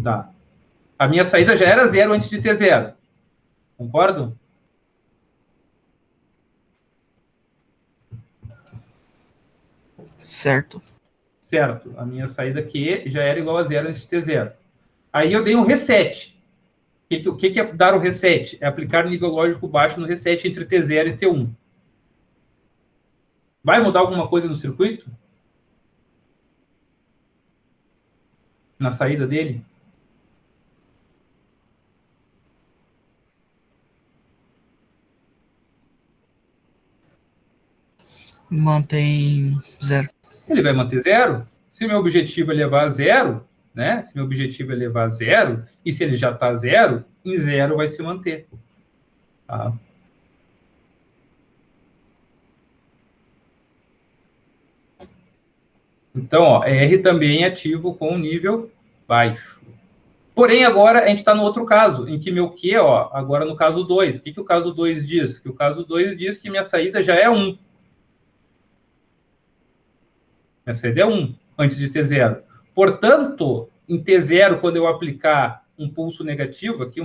Tá. A minha saída já era 0 antes de ter 0. Concordam? Certo. Certo. A minha saída Q já era igual a 0 antes de ter 0. Aí eu dei um reset. O que é dar o reset? É aplicar nível lógico baixo no reset entre T0 e T1. Vai mudar alguma coisa no circuito? Na saída dele? Mantém 0. Ele vai manter 0. Se meu objetivo é levar a 0, né? Se meu objetivo é levar a 0, e se ele já está a 0, em 0 vai se manter. Tá? Então, ó, R também é ativo com nível baixo. Porém, agora a gente está no outro caso, em que meu Q, ó, agora no caso 2. O que o caso 2 diz? Que o caso 2 diz que minha saída já é 1. Minha saída é 1, antes de ter 0. Portanto, em T0, quando eu aplicar um pulso negativo, aqui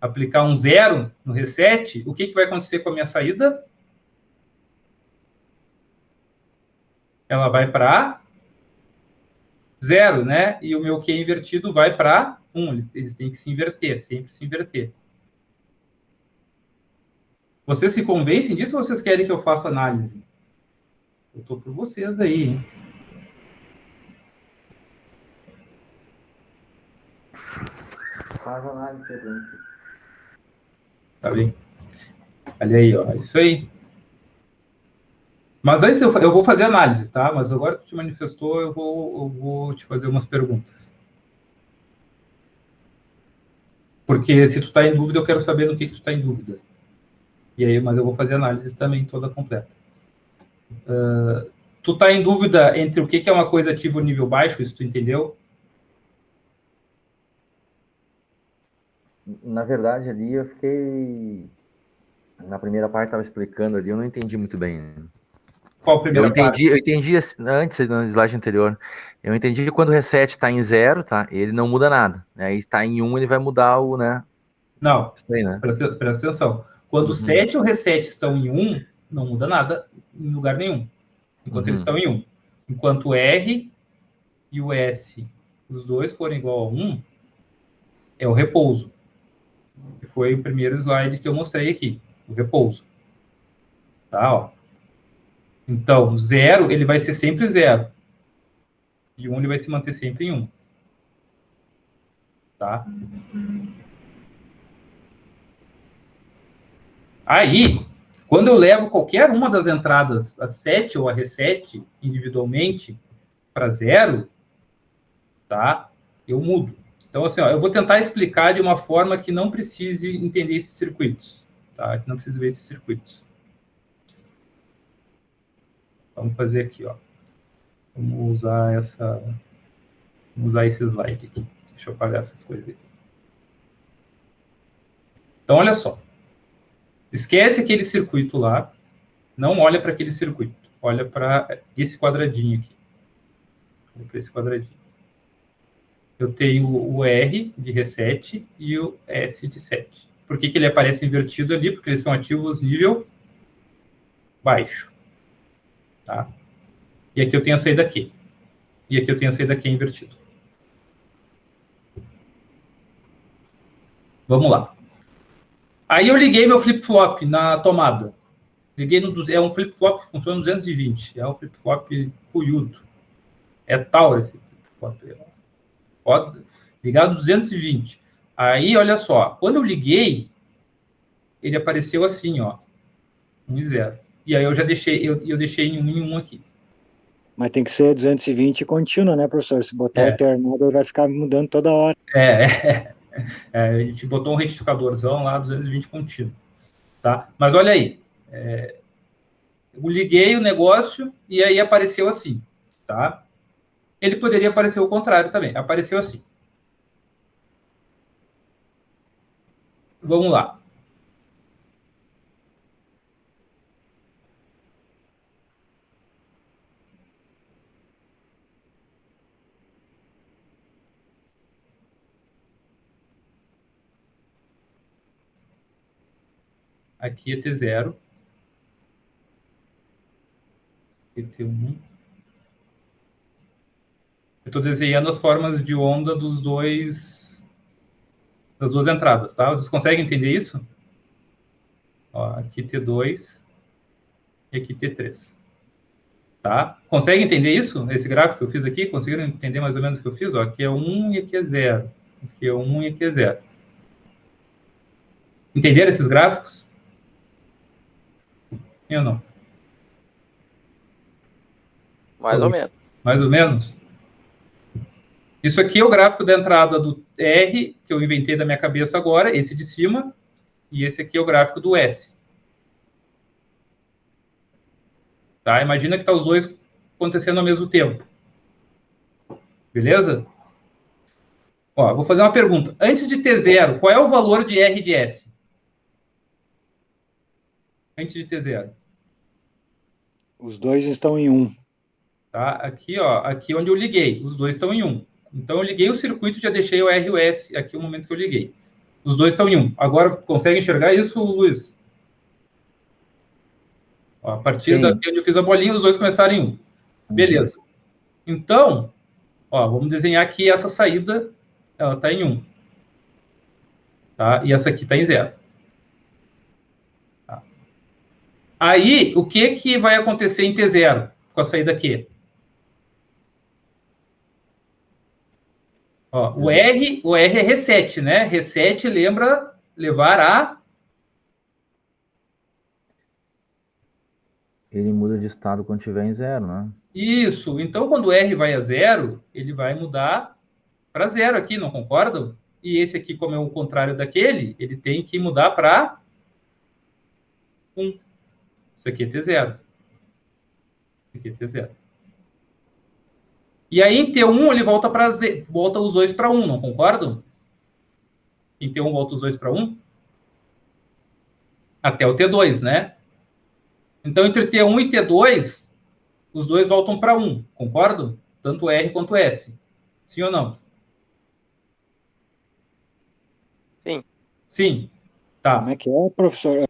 aplicar um 0 no reset, o que vai acontecer com a minha saída? Ela vai para 0, né? E o meu Q invertido vai para 1. Eles têm que se inverter, sempre se inverter. Vocês se convencem disso ou vocês querem que eu faça análise? Eu estou por vocês aí, hein? Faz análise aí. Tá bem? Olha aí, ó. Isso aí. Mas antes eu vou fazer análise, tá? Mas agora que tu te manifestou, eu vou te fazer umas perguntas. Porque se tu está em dúvida, eu quero saber no que tu está em dúvida. E aí, mas eu vou fazer análise também toda completa. Tu está em dúvida entre o que é uma coisa ativa ou nível baixo? Isso tu entendeu? Na verdade, ali eu fiquei... Na primeira parte estava explicando ali, eu não entendi muito bem. Qual a primeira parte? Eu entendi antes, no slide anterior, eu entendi que quando o reset está em 0, tá? Ele não muda nada. Aí está em 1, ele vai mudar o, né? Não, isso aí, né? Presta atenção. Quando o 7 e o reset estão em 1, não muda nada em lugar nenhum. Enquanto eles estão em 1. Enquanto o R e o S, os dois forem igual a 1, é o repouso. Que foi o primeiro slide que eu mostrei aqui. O repouso. Tá, ó. Então, 0, ele vai ser sempre 0. E 1, ele vai se manter sempre em 1. Tá? Aí, quando eu levo qualquer uma das entradas, a 7 ou a reset, individualmente, para 0, tá? Eu mudo. Então, assim, ó, eu vou tentar explicar de uma forma que não precise entender esses circuitos. Tá? Que não precise ver esses circuitos. Vamos fazer aqui, ó. Vamos usar esse slide aqui. Deixa eu apagar essas coisas aqui. Então, olha só. Esquece aquele circuito lá. Não olha para aquele circuito. Olha para esse quadradinho aqui. Olha para esse quadradinho. Eu tenho o R de reset e o S de set. Por que ele aparece invertido ali? Porque eles são ativos nível baixo. Tá? E aqui eu tenho a saída Q. E aqui eu tenho a saída Q invertido. Vamos lá. Aí eu liguei meu flip-flop na tomada. Liguei no... É um flip-flop que funciona no 220. É um flip-flop cunhudo. É tal esse flip-flop. Pode ligar no 220. Aí, olha só. Quando eu liguei, ele apareceu assim, ó. 1 e 0. E aí eu já deixei, eu deixei em 1 e 1 aqui. Mas tem que ser 220 contínuo, né, professor? Se botar alternado, ele vai ficar mudando toda hora. A gente botou um retificadorzão lá, 220 contínuo. Tá? Mas olha aí. Eu liguei o negócio e aí apareceu assim. Tá? Ele poderia aparecer o contrário também. Apareceu assim. Vamos lá. Aqui é T0. Aqui é T1. Eu estou desenhando as formas de onda das duas entradas, tá? Vocês conseguem entender isso? Ó, aqui T2 e aqui T3. Tá? Conseguem entender isso? Esse gráfico que eu fiz aqui? Conseguiram entender mais ou menos o que eu fiz? Ó, aqui é 1 e aqui é 0. Aqui é 1 e aqui é 0. Entenderam esses gráficos? Sim ou não? Mais ou menos. Mais ou menos? Isso aqui é o gráfico da entrada do R, que eu inventei da minha cabeça agora, esse de cima, e esse aqui é o gráfico do S. Tá? Imagina que tá os dois acontecendo ao mesmo tempo. Beleza? Ó, vou fazer uma pergunta. Antes de T0, qual é o valor de R de S? Antes de T0. Os dois estão em 1. Tá? Aqui, ó, aqui onde eu liguei, os dois estão em 1. Então, eu liguei o circuito e já deixei o R e o S aqui no momento que eu liguei. Os dois estão em 1. Agora, consegue enxergar isso, Luiz? Ó, a partir daqui onde eu fiz a bolinha, os dois começaram em 1. Beleza. Então, ó, vamos desenhar aqui essa saída, ela está em 1. Tá? E essa aqui está em 0. Tá. Aí, o que vai acontecer em T0 com a saída aqui? Ó, o R é reset, né? Reset lembra levar a... Ele muda de estado quando estiver em 0, né? Isso. Então, quando o R vai a 0, ele vai mudar para 0 aqui, não concordam? E esse aqui, como é o contrário daquele, ele tem que mudar para 1. Isso aqui é T0. Isso aqui é T0. E aí, em T1, ele volta os dois para 1, não concordam? Em T1, volta os dois para 1. Até o T2, né? Então, entre T1 e T2, os dois voltam para 1, concordam? Tanto R quanto S. Sim ou não? Sim. Sim. Tá. Como é que é, professor?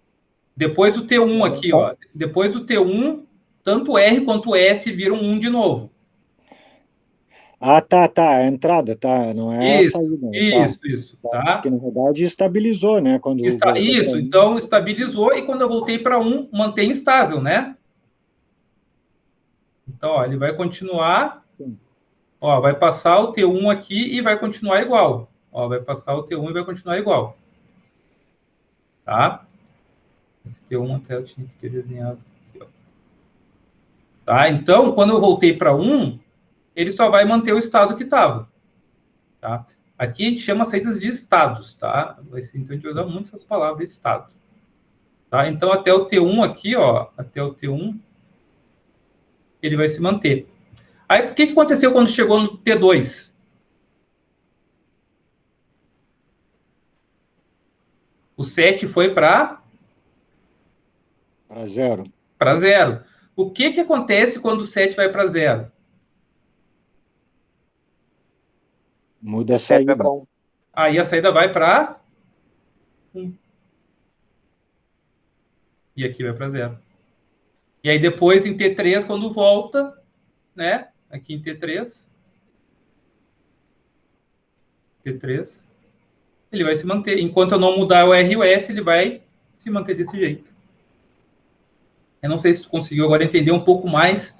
Depois do T1 aqui, ó. Depois do T1, tanto R quanto S viram 1 de novo. Ah, tá. A entrada, tá. Não é Isso, a saída. isso. Tá. Tá? Porque, na verdade, estabilizou, né? Quando Isso, então estabilizou e quando eu voltei para 1, mantém estável, né? Então, ó, ele vai continuar. Ó, vai passar o T1 aqui e vai continuar igual. Ó, vai passar o T1 e vai continuar igual. Tá? Esse T1 até eu tinha que ter desenhado aqui, ó. Tá? Então, quando eu voltei para 1, ele só vai manter o estado que estava. Tá? Aqui a gente chama saídas de estados, tá? Então, a gente vai usar muito essas palavras, estado. Tá? Então, até o T1 aqui, ó, até o T1, ele vai se manter. Aí, o que aconteceu quando chegou no T2? O 7 foi para zero. Para zero. O que acontece quando o 7 vai para zero? Muda a 7 vai saída. para 1. Aí a saída vai para 1. E aqui vai para zero. E aí depois em T3, quando volta, né? Aqui em T3, ele vai se manter. Enquanto eu não mudar o R e o S, ele vai se manter desse jeito. Eu não sei se tu conseguiu agora entender um pouco mais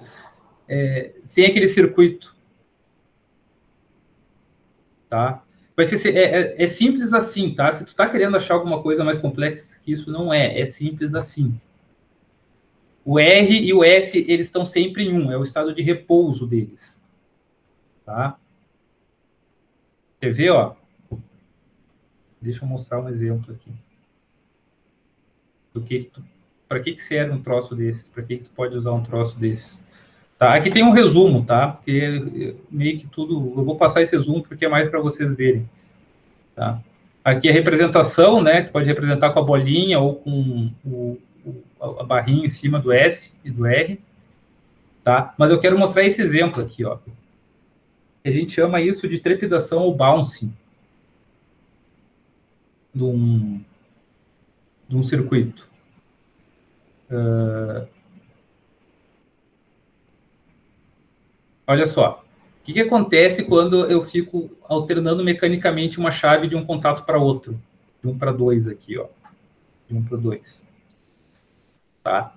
sem aquele circuito. Tá? Vai ser, é simples assim, tá? Se tu tá querendo achar alguma coisa mais complexa que isso, não é. É simples assim. O R e o S, eles estão sempre em 1. É o estado de repouso deles. Tá? Quer ver, ó? Deixa eu mostrar um exemplo aqui. Para que serve um troço desses? Para que tu pode usar um troço desses? Tá? Aqui tem um resumo, tá? Porque meio que tudo... Eu vou passar esse resumo porque é mais para vocês verem. Tá? Aqui a representação, né? Tu pode representar com a bolinha ou com a barrinha em cima do S e do R. Tá? Mas eu quero mostrar esse exemplo aqui, ó. A gente chama isso de trepidação ou bouncing de um circuito. Olha só. O que acontece quando eu fico alternando mecanicamente uma chave de um contato para outro? De 1 para 2 aqui, ó. De 1 para 2. Tá?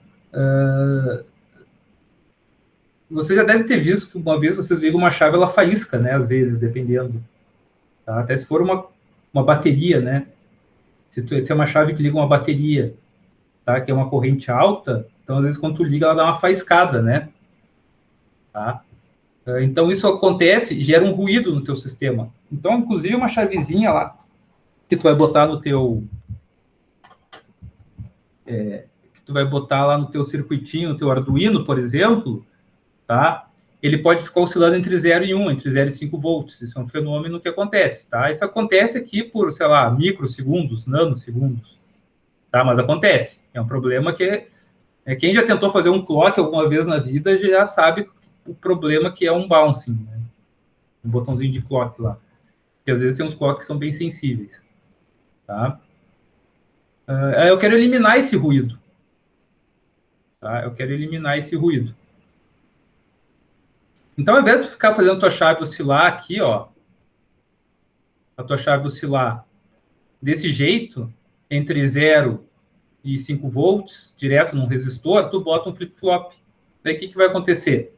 Você já deve ter visto que uma vez vocês ligam uma chave, ela faísca, né? Às vezes, dependendo. Tá? Até se for uma bateria, né? Se é uma chave que liga uma bateria, tá? Que é uma corrente alta, então às vezes quando tu liga ela dá uma faiscada, né? Tá? Então isso acontece, gera um ruído no teu sistema. Então, inclusive uma chavezinha lá que tu vai botar no teu circuitinho, no teu Arduino, por exemplo, tá? Ele pode ficar oscilando entre 0 e 1, entre 0 e 5 volts. Isso é um fenômeno que acontece, tá? Isso acontece aqui por, sei lá, microsegundos, nanosegundos, tá? Mas acontece. É um problema que quem já tentou fazer um clock alguma vez na vida já sabe o problema que é um bouncing, né? Um botãozinho de clock lá. Porque às vezes tem uns clocks que são bem sensíveis, tá? Eu quero eliminar esse ruído, tá? Eu quero eliminar esse ruído. Então, ao invés de ficar fazendo a tua chave oscilar aqui, ó, a tua chave oscilar desse jeito, entre 0 e 5 volts, direto num resistor, tu bota um flip-flop. Daí, o que vai acontecer?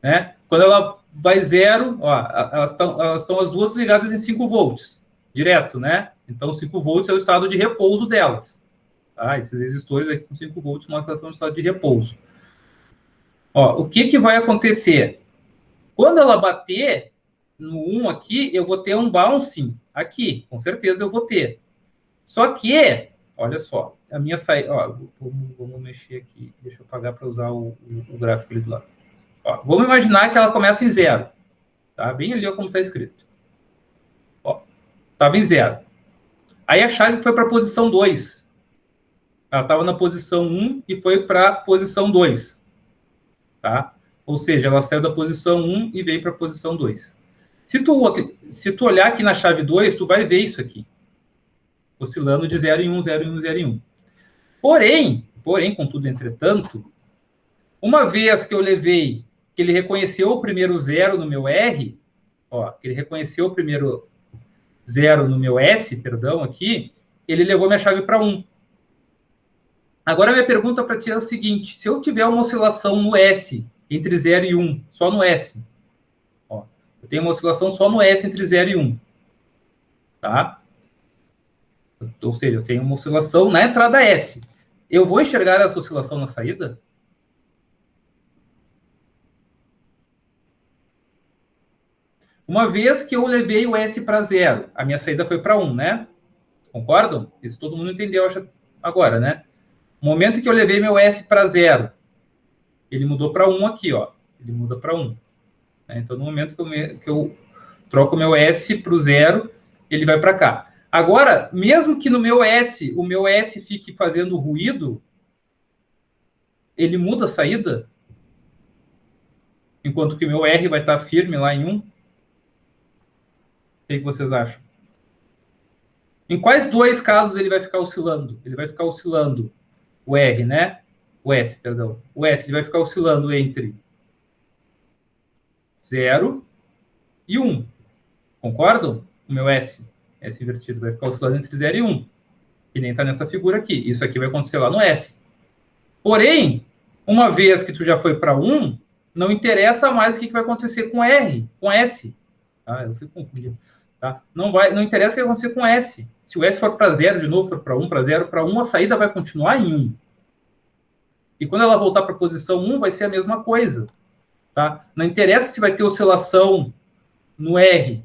Né? Quando ela vai 0, ó, elas estão as duas ligadas em 5 volts, direto, né? Então, 5 volts é o estado de repouso delas. Tá? Esses resistores aqui com 5 volts mostram que elas estão no estado de repouso. Ó, o que vai acontecer? Quando ela bater no 1 aqui, eu vou ter um bouncing aqui. Com certeza eu vou ter. Só que, olha só, a minha saída... Ó, vamos mexer aqui. Deixa eu apagar para usar o gráfico ali do lado. Ó, vamos imaginar que ela começa em 0. Tá? Bem ali, ó, como está escrito. Estava em 0. Aí a chave foi para a posição 2. Ela estava na posição 1 e foi para a posição 2. Tá? Ou seja, ela saiu da posição 1 e veio para a posição 2. Se tu olhar aqui na chave 2, tu vai ver isso aqui. Oscilando de 0 em 1, 0 em 1, 0 em 1. Porém, contudo, entretanto, uma vez que eu levei, que ele reconheceu o primeiro 0 no meu R, ó, que ele reconheceu o primeiro 0 no meu S, perdão, aqui, ele levou minha chave para 1. Agora, minha pergunta para ti é o seguinte: se eu tiver uma oscilação no S, entre 0 e 1, só no S, ó, eu tenho uma oscilação só no S entre 0 e 1, tá? Ou seja, eu tenho uma oscilação na entrada S. Eu vou enxergar essa oscilação na saída? Uma vez que eu levei o S para 0, a minha saída foi para 1, né? Concordam? Isso todo mundo entendeu agora, né? No momento que eu levei meu S para 0 ele mudou para 1 aqui, ó. Ele muda para 1. Então, no momento que eu troco o meu S para o 0, ele vai para cá. Agora, mesmo que no meu S, o meu S fique fazendo ruído, ele muda a saída? Enquanto que o meu R vai estar firme lá em 1? O que vocês acham? Em quais dois casos ele vai ficar oscilando? Ele vai ficar oscilando o R, né? O S, perdão. O S, ele vai ficar oscilando entre 0 e 1. Concordam? O meu S invertido, vai ficar oscilando entre 0 e 1. Que nem está nessa figura aqui. Isso aqui vai acontecer lá no S. Porém, uma vez que tu já foi para 1, não interessa mais o que vai acontecer com R, com S. Tá? Eu fico confundido. Tá? Não interessa o que vai acontecer com S. Se o S for para 0 de novo, for para 1, para 0, para 1, a saída vai continuar em 1. E quando ela voltar para a posição 1, vai ser a mesma coisa. Tá? Não interessa se vai ter oscilação no R.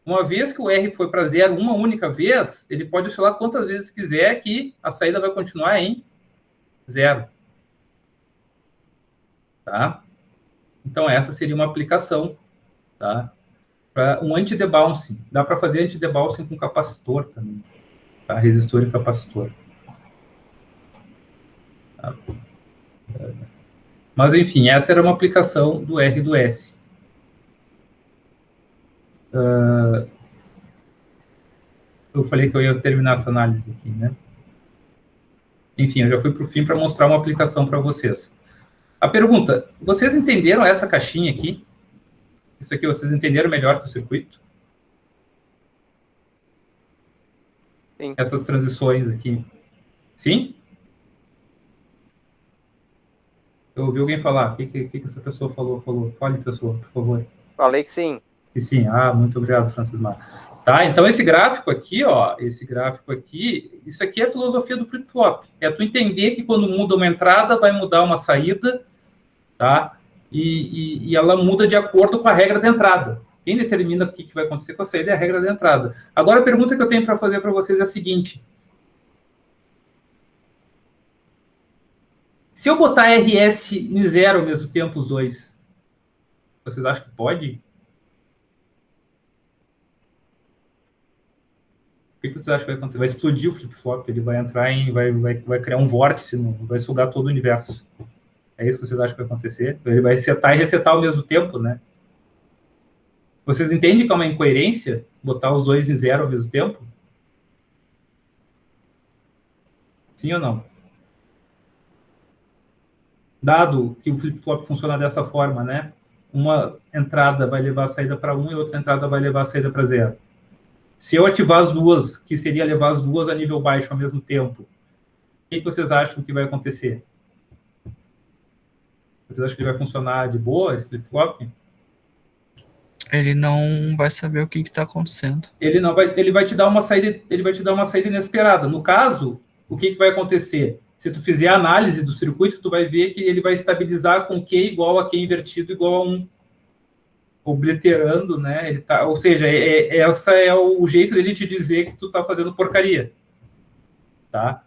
Uma vez que o R foi para 0 uma única vez, ele pode oscilar quantas vezes quiser que a saída vai continuar em 0. Tá? Então, essa seria uma aplicação, tá? Para um anti-debouncing. Dá para fazer anti-debouncing com capacitor também. Tá? Resistor e capacitor. Tá? Mas, enfim, essa era uma aplicação do R e do S. Eu falei que eu ia terminar essa análise aqui, né? Enfim, eu já fui para o fim para mostrar uma aplicação para vocês. A pergunta, vocês entenderam essa caixinha aqui? Isso aqui vocês entenderam melhor que o circuito? Sim. Essas transições aqui. Sim? Eu ouvi alguém falar. O que essa pessoa falou? Fale, pessoa, por favor. Falei que sim. E sim. Muito obrigado, Francismar. Tá, então esse gráfico aqui, ó, isso aqui é a filosofia do flip-flop. É tu entender que quando muda uma entrada, vai mudar uma saída, tá? E ela muda de acordo com a regra da entrada. Quem determina o que vai acontecer com a saída é a regra da entrada. Agora, a pergunta que eu tenho para fazer para vocês é a seguinte. Se eu botar RS em 0 ao mesmo tempo, os dois, vocês acham que pode? O que vocês acham que vai acontecer? Vai explodir o flip-flop, ele vai entrar vai criar um vórtice, vai sugar todo o universo. É isso que vocês acham que vai acontecer? Ele vai setar e resetar ao mesmo tempo, né? Vocês entendem que é uma incoerência botar os dois em 0 ao mesmo tempo? Sim ou não? Dado que o flip-flop funciona dessa forma, né? Uma entrada vai levar a saída para 1 e outra entrada vai levar a saída para 0. Se eu ativar as duas, que seria levar as duas a nível baixo ao mesmo tempo, o que vocês acham que vai acontecer? Vocês acham que vai funcionar de boa esse flip-flop? Ele não vai saber o que está acontecendo. Ele vai te dar uma saída inesperada. No caso, o que vai acontecer? Se tu fizer a análise do circuito, tu vai ver que ele vai estabilizar com Q igual a Q invertido igual a 1. Obliterando, né? Ou seja, essa é o jeito dele te dizer que tu tá fazendo porcaria. Tá?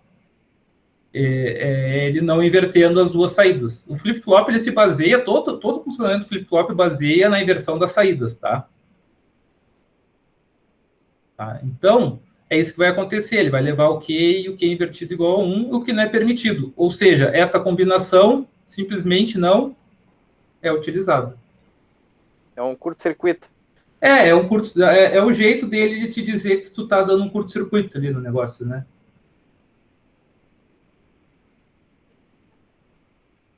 Ele não invertendo as duas saídas. O flip-flop, ele se baseia, todo o funcionamento do flip-flop baseia na inversão das saídas, tá? Então, é isso que vai acontecer. Ele vai levar o Q e o Q invertido igual a 1, o que não é permitido. Ou seja, essa combinação simplesmente não é utilizada. É um curto-circuito. É o jeito dele de te dizer que tu tá dando um curto-circuito ali no negócio, né?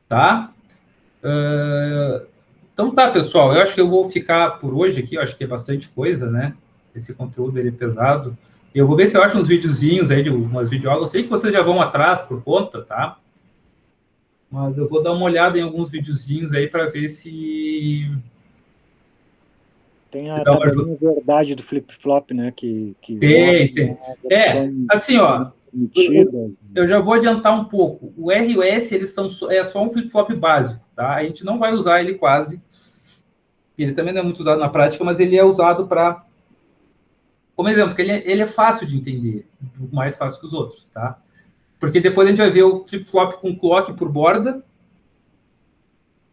Tá? Então tá, pessoal. Eu acho que eu vou ficar por hoje aqui. Eu acho que é bastante coisa, né? Esse conteúdo ele é pesado. Eu vou ver se eu acho uns videozinhos aí, de umas videoaulas. Eu sei que vocês já vão atrás por conta, tá? Mas eu vou dar uma olhada em alguns videozinhos aí para ver se... Tem a tabelinha verdade do flip-flop, né? Que tem. Assim, ó, eu já vou adiantar um pouco. O R e o S, eles é só um flip-flop básico, tá? A gente não vai usar ele quase. Ele também não é muito usado na prática, mas ele é usado para... Como exemplo, porque ele é fácil de entender, mais fácil que os outros, tá? Porque depois a gente vai ver o flip-flop com clock por borda,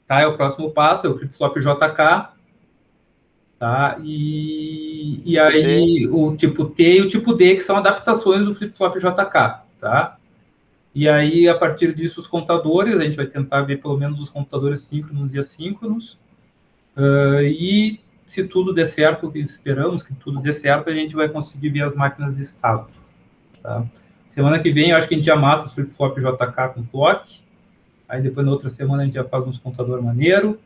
tá? É o próximo passo, é o flip-flop JK, tá? E aí o tipo T e o tipo D, que são adaptações do flip-flop JK, tá? E aí, a partir disso, os contadores, a gente vai tentar ver pelo menos os contadores síncronos e assíncronos, e se tudo der certo, esperamos que tudo dê certo, a gente vai conseguir ver as máquinas de estado, tá? Semana que vem, eu acho que a gente já mata os flip-flop JK com clock, aí depois na outra semana a gente já faz uns contador maneiro,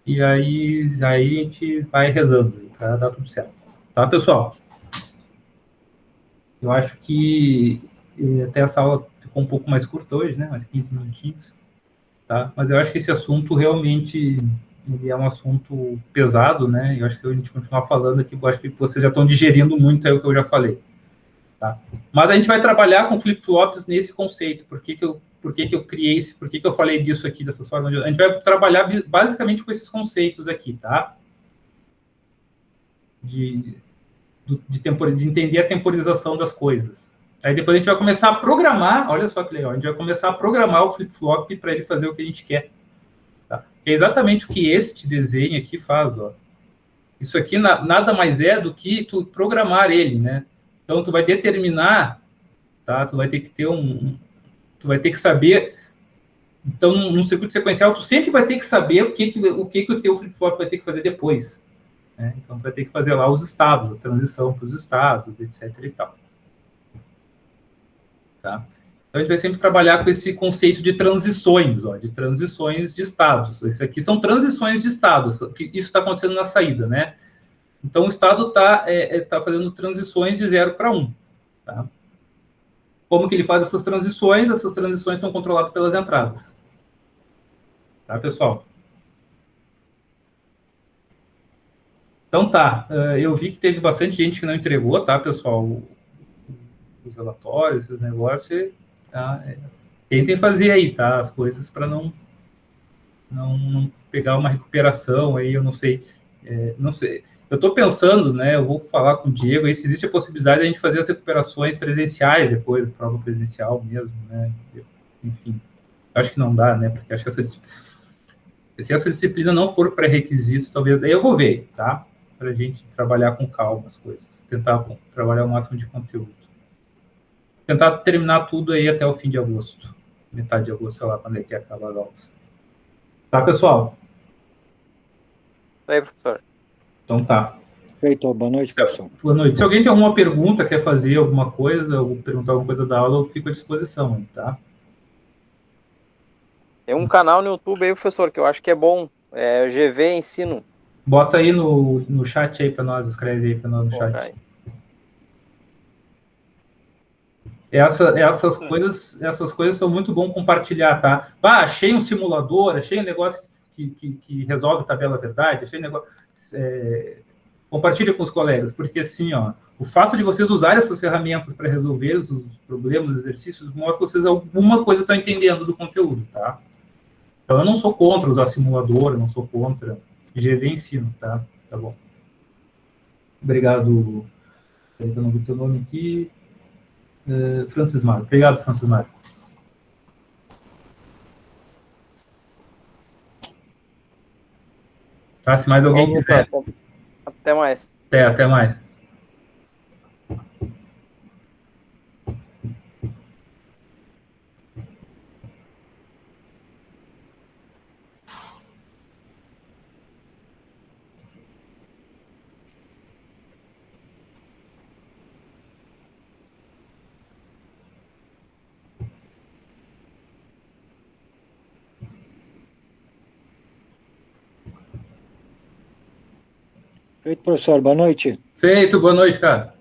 e aí a gente vai rezando para dar tudo certo. Tá, pessoal? Eu acho que até essa aula ficou um pouco mais curta hoje, né? Mais 15 minutinhos. Tá? Mas eu acho que esse assunto realmente ele é um assunto pesado, né? Eu acho que se a gente continuar falando aqui, eu acho que vocês já estão digerindo muito aí o que eu já falei. Tá? Mas a gente vai trabalhar com flip-flops nesse conceito. Por que eu criei esse, por que eu falei disso aqui, dessas formas? A gente vai trabalhar basicamente com esses conceitos aqui, tá? De entender a temporização das coisas. Aí depois a gente vai começar a programar, olha só que legal, a gente vai começar a programar o flip-flop para ele fazer o que a gente quer. Tá? É exatamente o que este desenho aqui faz, ó. Isso aqui nada mais é do que tu programar ele, né? Então, tu vai determinar, tá? Tu vai ter que ter tu vai ter que saber. Então, num circuito sequencial, tu sempre vai ter que saber o que o teu flip-flop vai ter que fazer depois. Né? Então, tu vai ter que fazer lá os estados, a transição para os estados, etc. e tal. Tá? Então, a gente vai sempre trabalhar com esse conceito de transições, ó, de transições de estados. Isso aqui são transições de estados. Isso está acontecendo na saída, né? Então, o estado está fazendo transições de 0 para 1. Tá? Como que ele faz essas transições? Essas transições são controladas pelas entradas. Tá, pessoal? Então, tá. Eu vi que teve bastante gente que não entregou, tá, pessoal? Os relatórios, esses negócios. Tá? Tentem fazer aí, tá? As coisas para não pegar uma recuperação aí, eu não sei. Não sei. Eu estou pensando, né? Eu vou falar com o Diego aí se existe a possibilidade de a gente fazer as recuperações presenciais depois, prova presencial mesmo, né? Enfim, acho que não dá, né? Porque acho que se essa disciplina não for pré-requisito, talvez daí eu vou ver, tá? Para a gente trabalhar com calma as coisas, tentar trabalhar o máximo de conteúdo. Tentar terminar tudo aí até o fim de agosto. Metade de agosto, sei lá, quando é que acaba as aulas. Tá, pessoal? Aí, professor. Então tá. Feito, boa noite, professor. Boa noite. Se alguém tem alguma pergunta, quer fazer alguma coisa, ou perguntar alguma coisa da aula, eu fico à disposição, tá? Tem um canal no YouTube aí, professor, que eu acho que é bom. É GV Ensino. Bota aí no chat aí para nós, escreve aí para nós no chat. Aí. Essas coisas são muito bom compartilhar, tá? Achei um simulador, achei um negócio que resolve tabela verdade, achei um negócio... compartilha com os colegas, porque assim, ó, o fato de vocês usarem essas ferramentas para resolver os problemas, os exercícios, mostra que vocês alguma coisa estão entendendo do conteúdo, tá? Então, eu não sou contra usar simulador, eu não sou contra GV Ensino, tá? Tá bom. Obrigado. Eu não vi teu nome aqui. Francis Mário. Obrigado, Francis Mário. Tá, se mais alguém quiser. Até mais. Até mais. Feito, professor. Boa noite. Feito, boa noite, cara.